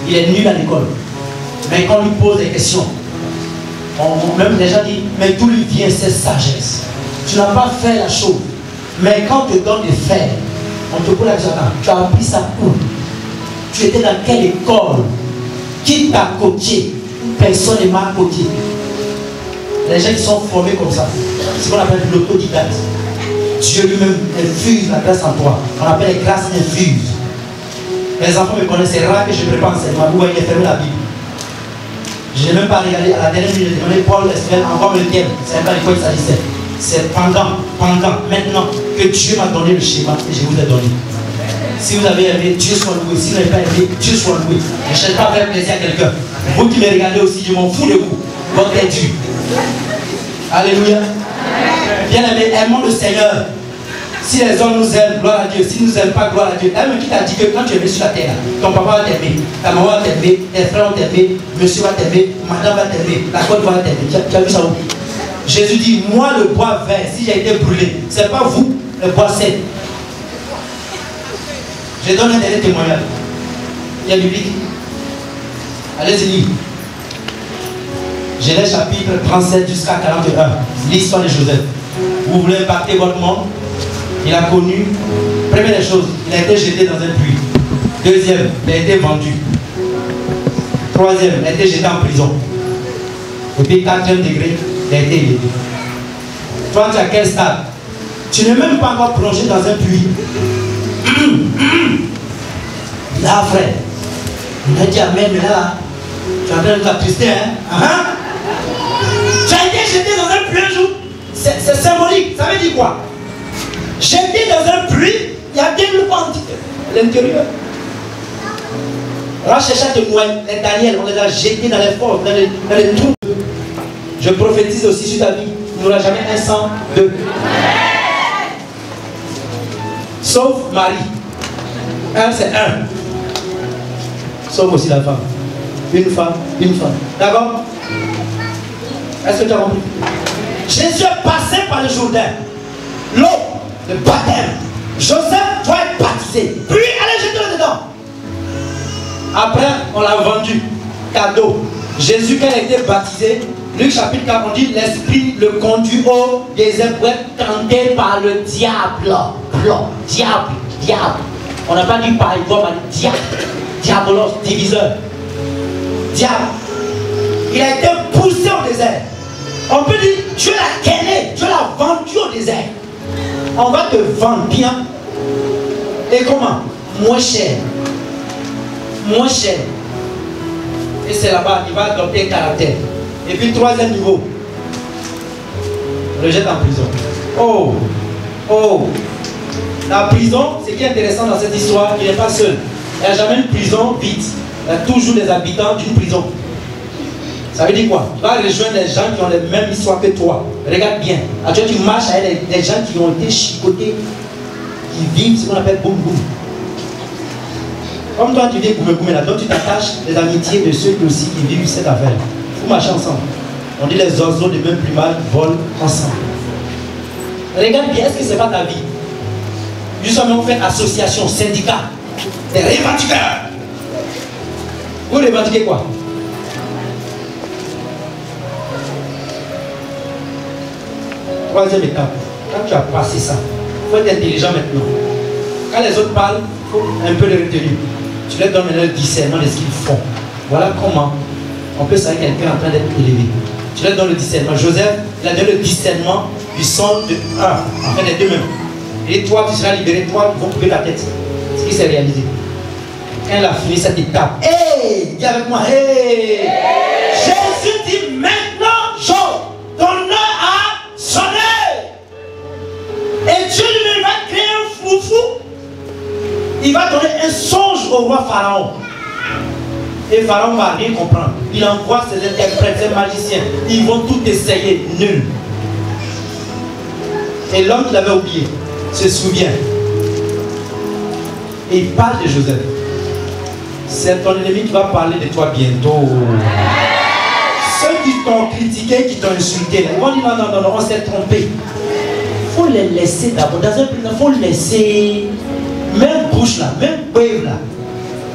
[SPEAKER 2] Il est nul à l'école. Mais quand on lui pose des questions, même les gens disent, mais d'où lui vient cette sagesse? Tu n'as pas fait la chose. Mais quand on te donne des faits, on te pose la question, tu as appris ça où? Tu étais dans quelle école? Qui t'a coaché? Personne ne m'a coaché. Les gens qui sont formés comme ça, c'est ce qu'on appelle l'autodidacte. Dieu lui-même infuse la grâce en toi. On appelle les grâces infuses. Les enfants me connaissent, c'est rare que je prépare enseignement. Vous voyez, il a fermé la Bible. Je n'ai même pas regardé à la dernière minute, j'ai demandé Paul Espel encore le thème. C'est pas de quoi il s'agissait. C'est pendant, maintenant que Dieu m'a donné le schéma et je vous ai donné. Si vous avez aimé, Dieu soit loué. Si vous n'avez pas aimé, Dieu soit loué. Je ne cherche pas à faire plaisir à quelqu'un. Vous qui me regardez aussi, je m'en fous de vous. Votre est dû. Alléluia. Bien-aimé, aimons le Seigneur. Si les hommes nous aiment, gloire à Dieu. S'ils ne nous aiment pas, gloire à Dieu. Elle qui t'a dit que quand tu es venu sur la terre, ton papa va t'aimer, ta maman va t'aimer, tes frères vont t'aimer, monsieur va t'aimer, madame va t'aimer, la côte va t'aimer. Tu as vu ça où? Jésus dit, moi le bois vert, si j'ai été brûlé, ce n'est pas vous, le bois sec. Je donne un dernier témoignage. Il y a biblique. Allez-y lire. Genèse chapitre 37 jusqu'à 41. L'histoire de Joseph. Vous voulez impacter votre monde? Il a connu, première des choses, il a été jeté dans un puits. Deuxième, il a été vendu. Troisième, il a été jeté en prison. Et puis, quatrième degré, il a été élevé. Toi, tu es à quel stade? Tu n'es même pas encore plongé dans un puits. Là, frère, on a dit amen, mais là, tu es en train de t'attrister, hein? Tu as été jeté dans un puits un jour. C'est symbolique. Ça veut dire quoi? Jeté dans un puits, il y a bien le ventre à l'intérieur. On va chercher à te noyer. Les Daniel, on les a jetés dans les forts, dans les trous. Je prophétise aussi sur ta vie. Il n'y aura jamais un sang de. Sauf Marie. Un, c'est un. Sauf aussi la femme. Une femme, une femme. D'accord? Est-ce que tu as compris? Jésus est passé par le Jourdain. L'eau, le baptême. Joseph doit être baptisé. Puis, allez, jetez-le dedans. Après, on l'a vendu. Cadeau. Jésus, quand il a été baptisé, Luc chapitre 4, on dit l'esprit le conduit au désert pour être tenté par le diable. Diable. On n'a pas dit par exemple, on a dit diable. Diabolos, diviseur. Diable. Il a été poussé au désert. On peut dire, Dieu l'a kenné, Dieu l'a vendu au désert. On va te vendre bien. Et comment? Moins cher. Moins cher. Et c'est là-bas, il va adopter un caractère. Et puis, troisième niveau, on le jette en prison. Oh. La prison, ce qui est intéressant dans cette histoire, il n'est pas seul. Il n'y a jamais une prison vide. Il y a toujours des habitants d'une prison. Ça veut dire quoi? Tu vas rejoindre des gens qui ont les mêmes histoires que toi. Regarde bien. Actuellement, tu marches avec des gens qui ont été chicotés, qui vivent ce qu'on appelle boum boum. Comme toi, tu vis boum boum là, donc tu t'attaches les amitiés de ceux qui aussi qui vivent cette affaire. Vous marchez ensemble. On dit les oiseaux du même plumage volent ensemble. Regarde bien, est-ce que ce n'est pas ta vie? Justement, on fait association, syndicat, des revendiqueurs. Vous revendiquez quoi? Troisième étape, quand tu as passé ça, il faut être intelligent maintenant. Quand les autres parlent, il faut un peu les retenir. Tu leur donnes le discernement de ce qu'ils font. Voilà comment on peut savoir quelqu'un en train d'être élevé. Tu leur donnes le discernement. Joseph, il a donné le discernement du son de un, enfin les deux mêmes. Et toi, tu seras libéré, toi, ils vont couper ta tête. Ce qui s'est réalisé. Quand il a fini cette étape, dis avec moi, Jésus dit maintenant, ton heure a sonné. Et Dieu lui va créer un foufou. Il va donner un songe au roi Pharaon. Et Pharaon ne va rien comprendre. Il envoie ses interprètes, ses magiciens. Ils vont tout essayer, nul. Et l'homme qui l'avait oublié se souvient. Et il parle de Joseph. C'est ton ennemi qui va parler de toi bientôt. Ceux qui t'ont critiqué, qui t'ont insulté, ils vont dire non, on s'est trompé. Il faut les laisser d'abord. Dans un premier, il faut laisser. Même bouche là, même beuve là,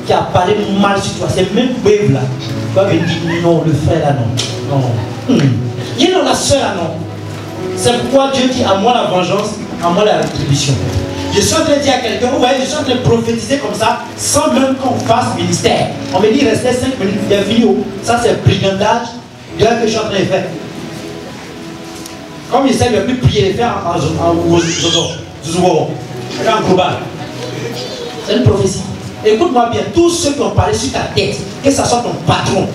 [SPEAKER 2] qui a parlé mal sur toi, c'est même beuve là, tu vas venir dire non, le frère là non. Dis non, la soeur là non. C'est pourquoi Dieu dit à moi la vengeance, à moi la rétribution. Je suis en train de dire à quelqu'un, vous voyez, je suis en train de prophétiser comme ça, sans même qu'on fasse ministère. On me dit, il restait 5 minutes, il est fini. Ça, c'est brigandage. Il y a que je suis en train de faire. Comme il sait, il ne va plus prier les faire en global. C'est une prophétie. Écoute-moi bien, tous ceux qui ont parlé sur ta tête, que ce soit ton patron,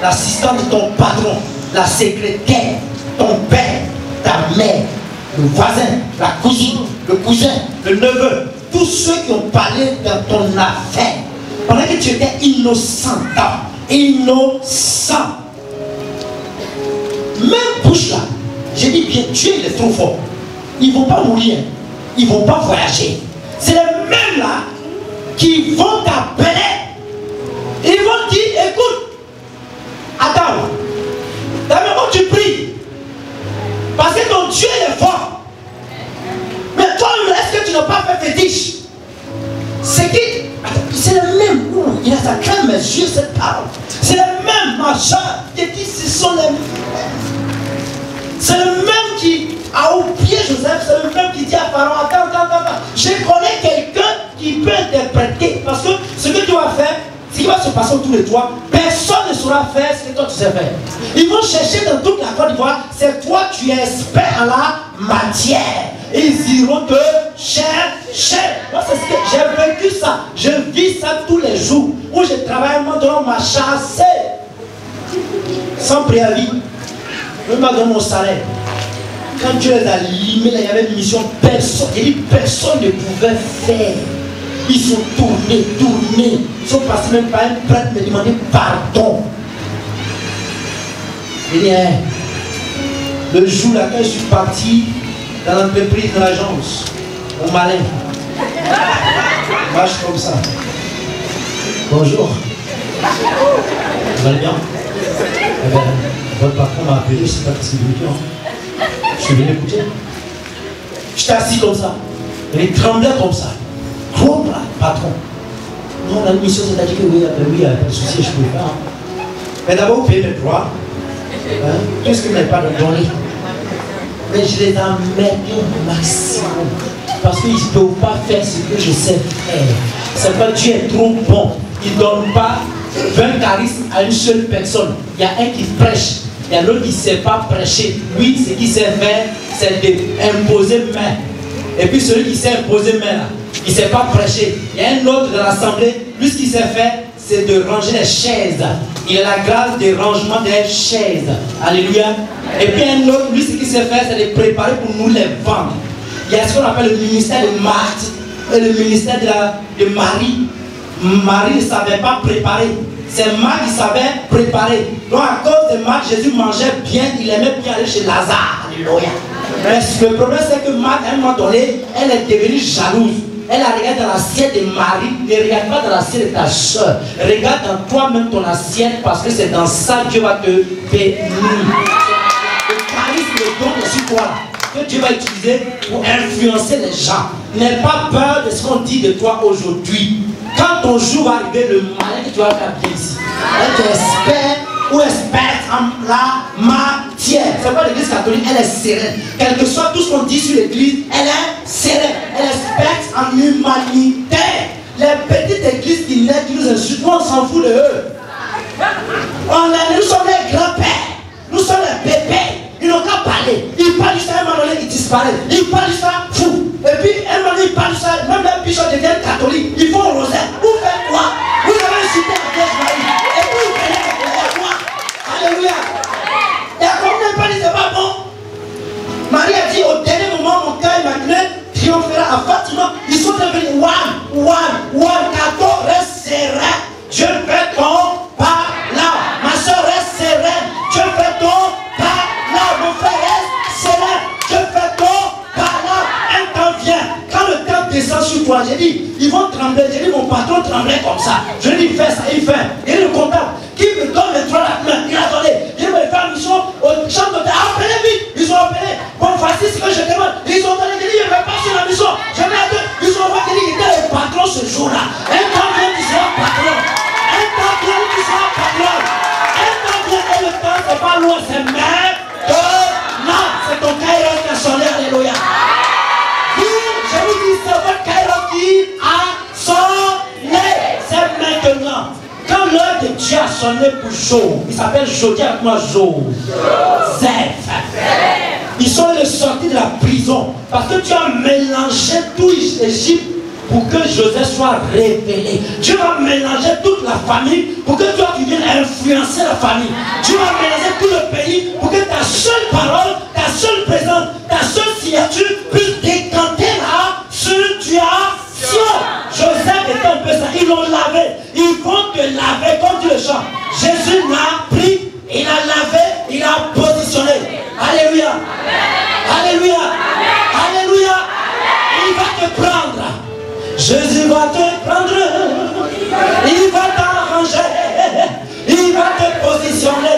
[SPEAKER 2] l'assistant de ton patron, la secrétaire, ton père, ta mère, le voisin, la cousine, le cousin, le neveu, tous ceux qui ont parlé dans ton affaire, pendant que tu étais innocent, innocent. Même bouche là, j'ai dit bien, Dieu il est trop fort. Ils ne vont pas mourir, ils ne vont pas voyager. C'est les mêmes là qui vont t'appeler. Ils vont dire, écoute, attends, d'abord tu pries, parce que ton Dieu est fort. Mais toi, est-ce que tu n'as pas fait fétiche? C'est le même. Il a sa crème, mes yeux, cette parole. C'est le même, ma soeur. Je dis, ce sont les mêmes. C'est le même qui a oublié Joseph. C'est le même qui dit à Pharaon, attends. Je connais quelqu'un qui peut interpréter. Parce que ce que tu vas faire, ce qui va se passer autour de toi, personne ne saura faire ce que toi tu sais faire. Ils vont chercher dans toute la Côte d'Ivoire, c'est toi tu es expert en la matière. Et ils iront te chercher. Moi c'est ce que j'ai vécu ça. Je vis ça tous les jours. Où je travaille, moi on m'a chassé. Sans préavis. On m'a donné mon salaire. Quand Dieu les a limés, il y avait une mission, personne ne pouvait faire. Ils sont tournés. Ils sont passés même par un prêtre me demander pardon. Il dit, le jour là, quand je suis parti dans l'entreprise, dans l'agence, au malin, marche comme ça. Bonjour. Vous allez bien? Eh bien, votre patron m'a appelé, je ne sais pas ce qu'il veut dire. Je suis venu écouter. J'étais assis comme ça. Il tremblait comme ça. Gros patron. Non, la mission, c'est-à-dire que oui, il n'y a pas de souci, je peux faire. Mais d'abord, vous payez mes droits. Tout ce que vous n'avez pas donné. Mais je les emmène au maximum. Parce qu'ils ne peuvent pas faire ce que je sais faire. C'est pas Dieu est trop bon. Il ne donne pas 20 charismes à une seule personne. Il y a un qui prêche. Il y a l'autre qui ne sait pas prêcher. Lui, ce qu'il sait faire, c'est d'imposer main. Et puis celui qui sait imposer main, là, il ne sait pas prêcher. Il y a un autre dans l'assemblée, lui ce qu'il sait faire, c'est de ranger les chaises. Il a la grâce de rangement des chaises. Alléluia. Et puis un autre, lui ce qu'il sait faire, c'est de préparer pour nous les vendre. Il y a ce qu'on appelle le ministère de Marthe et le ministère de Marie. Marie ne savait pas préparer. C'est Marc qui savait préparer. Donc à cause de Marc, Jésus mangeait bien, il aimait bien aller chez Lazare. Alléluia. Mais le problème c'est que Marc, à un moment donné, elle est devenue jalouse. Elle a regardé dans l'assiette de Marie. Ne regarde pas dans l'assiette de ta soeur. Regarde dans toi-même ton assiette parce que c'est dans ça que Dieu va te bénir. Le charisme, le don est sur toi que Dieu va utiliser pour influencer les gens. N'aie pas peur de ce qu'on dit de toi aujourd'hui. Quand ton jour va arriver, le malin que tu vas faire bien ici. Tu es expert ou experte en la matière. C'est pas l'église catholique, elle est sereine. Quel que soit tout ce qu'on dit sur l'église, elle est sereine. Elle est experte en humanité. Les petites églises qui naissent, qui nous insultent, nous on s'en fout de eux. Nous sommes les grands-pères. Nous sommes les bébés. Ils n'ont qu'à parler. Ils parlent du ça, un moment donné, ils disparaissent. Ils parlent du ça, fou. Et puis, un moment donné, ils parlent du ça, même les bichots deviennent catholiques. Ils font au rosaire. Vous faites quoi? Vous avez insulté la Vierge Marie. Et puis, vous venez quoi? Alléluia. Et à combien de temps, c'est pas bon? Marie a dit, au dernier moment, mon cœur immaculé triomphera à Fatima. Ils sont devenus one, cadeau, reste serein. Je fais ton pas là. Ma soeur, reste sereine. Je fais ton pas là. Mon frère, reste serein. Je fais ton pas là. Un temps vient. Quand le temps descend sur toi, j'ai dit, ils vont trembler. J'ai dit, mon patron tremblait comme ça. Je lui dis, fais ça, il fait. Et le comptable, qui me donne les 3 la main, il a donné. Il me fait une mission au champ de terre. Appelez vite. Ils ont appelé. Bon, voici ce que je demande. Ils ont donné. J'ai dit, je ne vais pas sur la mission. Je vais à deux. Ils ont dit, il était le patron ce jour-là. Un temps vient, tu seras patron. Un temps vient, tu seras patron. Un temps vient, et le temps, c'est pas loin, c'est maintenant. C'est ton Kairos qui a sonné. Alléluia. Je vous dis, c'est votre Kairos qui a sonné. C'est maintenant. Quand l'heure de Dieu a sonné pour Job, il s'appelle Job, dis avec moi Job. Ils sont sortis de la prison parce que tu as mélangé tout l'Égypte pour que Joseph soit révélé. Dieu va mélanger toute la famille pour que toi tu viennes influencer la famille. Dieu va mélanger tout le pays pour que ta seule parole, ta seule présence, ta seule signature puisse décanter là ce que tu as l'ont lavé. Ils vont te laver, comme dit le chant. Jésus l'a pris, il a lavé, il a positionné. Alléluia. Alléluia. Alléluia. Il va te prendre. Jésus va te prendre. Il va t'arranger. Il va te positionner.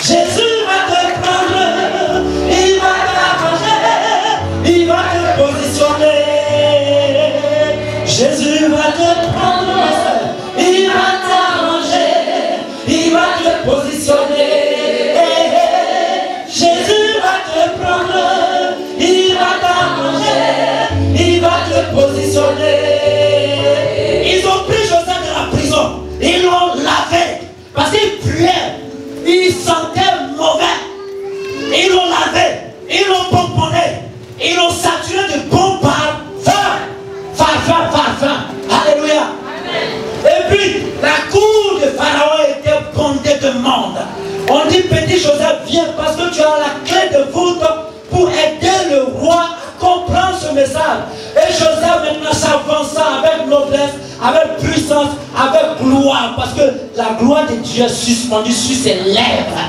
[SPEAKER 2] Jésus va te prendre. Il va t'arranger. Il va te positionner. Jésus va te prendre. Il va t'arranger. Il va te positionner. Jésus va te prendre. Il va t'arranger. Il va te positionner. Ils ont pris Joseph de la prison. Ils l'ont lavé. Parce qu'il puait. Il sentait mauvais. Ils l'ont lavé. Ils l'ont pomponné. Ils l'ont saturé de bons parfums. Parfum. Alléluia. Et puis, la cour de Pharaon était bondée de monde. On dit, petit Joseph, viens parce que tu as la clé de voûte pour aider le roi à comprendre ce message. Et Joseph maintenant s'avança avec noblesse, avec puissance, avec gloire. Parce que la gloire de Dieu est suspendue sur ses lèvres.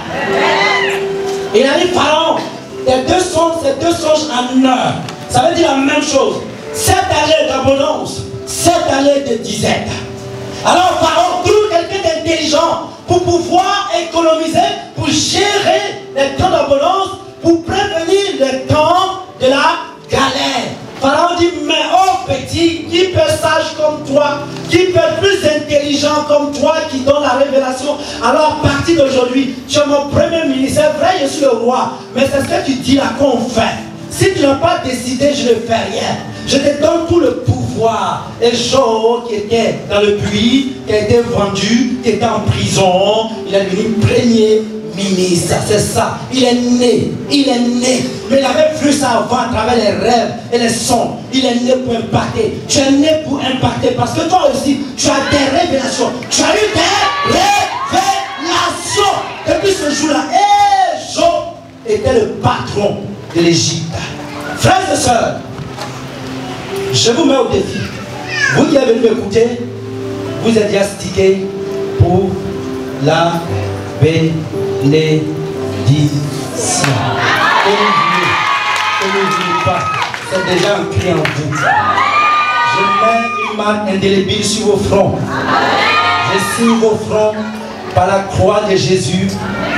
[SPEAKER 2] Il a dit, Pharaon, tes deux songes en heure. Ça veut dire la même chose. 7 années d'abondance, 7 années de disette. Alors Pharaon trouve quelqu'un d'intelligent pour pouvoir économiser, pour gérer les temps d'abondance, pour prévenir les temps de la galère. Pharaon dit, mais oh petit, qui peut sage comme toi, qui peut être plus intelligent comme toi, qui donne la révélation. Alors à partir d'aujourd'hui, tu es mon premier ministre. C'est vrai, je suis le roi, mais c'est ce que tu dis là qu'on fait. Si tu n'as pas décidé, je ne fais rien. Je te donne tout le pouvoir. Et Joe, qui était dans le puits, qui a été vendu, qui était en prison, il est devenu premier ministre. C'est ça. Il est né. Mais il avait vu ça avant à travers les rêves et les sons. Il est né pour impacter. Tu es né pour impacter parce que toi aussi, tu as des révélations. Tu as eu des révélations. Depuis ce jour-là, Joe était le patron de l'Égypte. Frères et sœurs, je vous mets au défi. Vous qui avez venu m'écouter, vous êtes diagnostiqués pour la bénédiction. Ne l'oubliez pas, c'est déjà un cri en vous. Je mets une marque indélébile sur vos fronts. Je signe vos fronts par la croix de Jésus,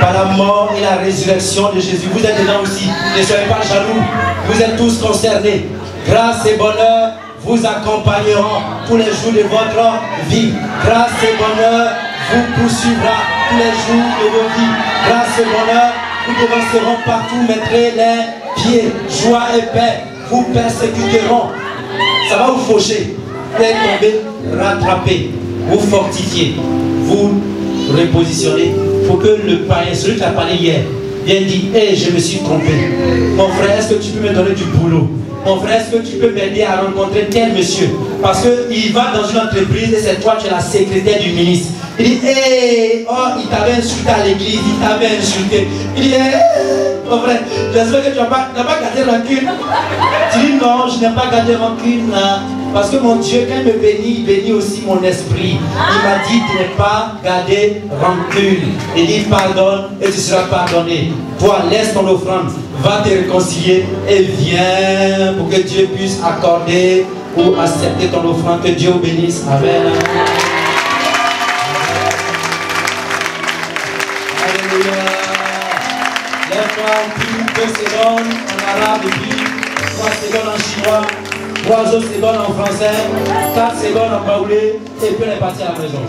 [SPEAKER 2] par la mort et la résurrection de Jésus. Vous êtes dedans aussi. Ne soyez pas jaloux. Vous êtes tous concernés. Grâce et bonheur vous accompagneront tous les jours de votre vie. Grâce et bonheur vous poursuivra tous les jours de vos vies. Grâce et bonheur vous devanceront partout, mettrez les pieds. Joie et paix vous persécuteront. Ça va vous faucher. Vous allez tomber, rattraper, vous fortifier, vous repositionner pour que le païen, celui qui a parlé hier, vienne dire, hey, je me suis trompé. Mon frère, est-ce que tu peux me donner du boulot? Mon frère, est-ce que tu peux m'aider à rencontrer tel monsieur? Parce qu'il va dans une entreprise et c'est toi, tu es la secrétaire du ministre. Il dit, hey, oh, il t'avait insulté à l'église, il t'avait insulté. Il dit, hey, mon frère, j'espère que tu n'as pas gardé rancune. Tu dis, non, je n'ai pas gardé rancune. Parce que mon Dieu, quand il me bénit, il bénit aussi mon esprit. Il m'a dit de ne pas garder rancune. Il dit, pardonne et tu seras pardonné. Toi, laisse ton offrande, va te réconcilier et viens pour que Dieu puisse accorder ou accepter ton offrande. Que Dieu vous bénisse. Amen. Alléluia. Lève-toi en plus, 2 secondes en arabe et puis 3 secondes en chinois. 3 autres secondes en français, 4 secondes en baoulé, et puis on est parti à la maison.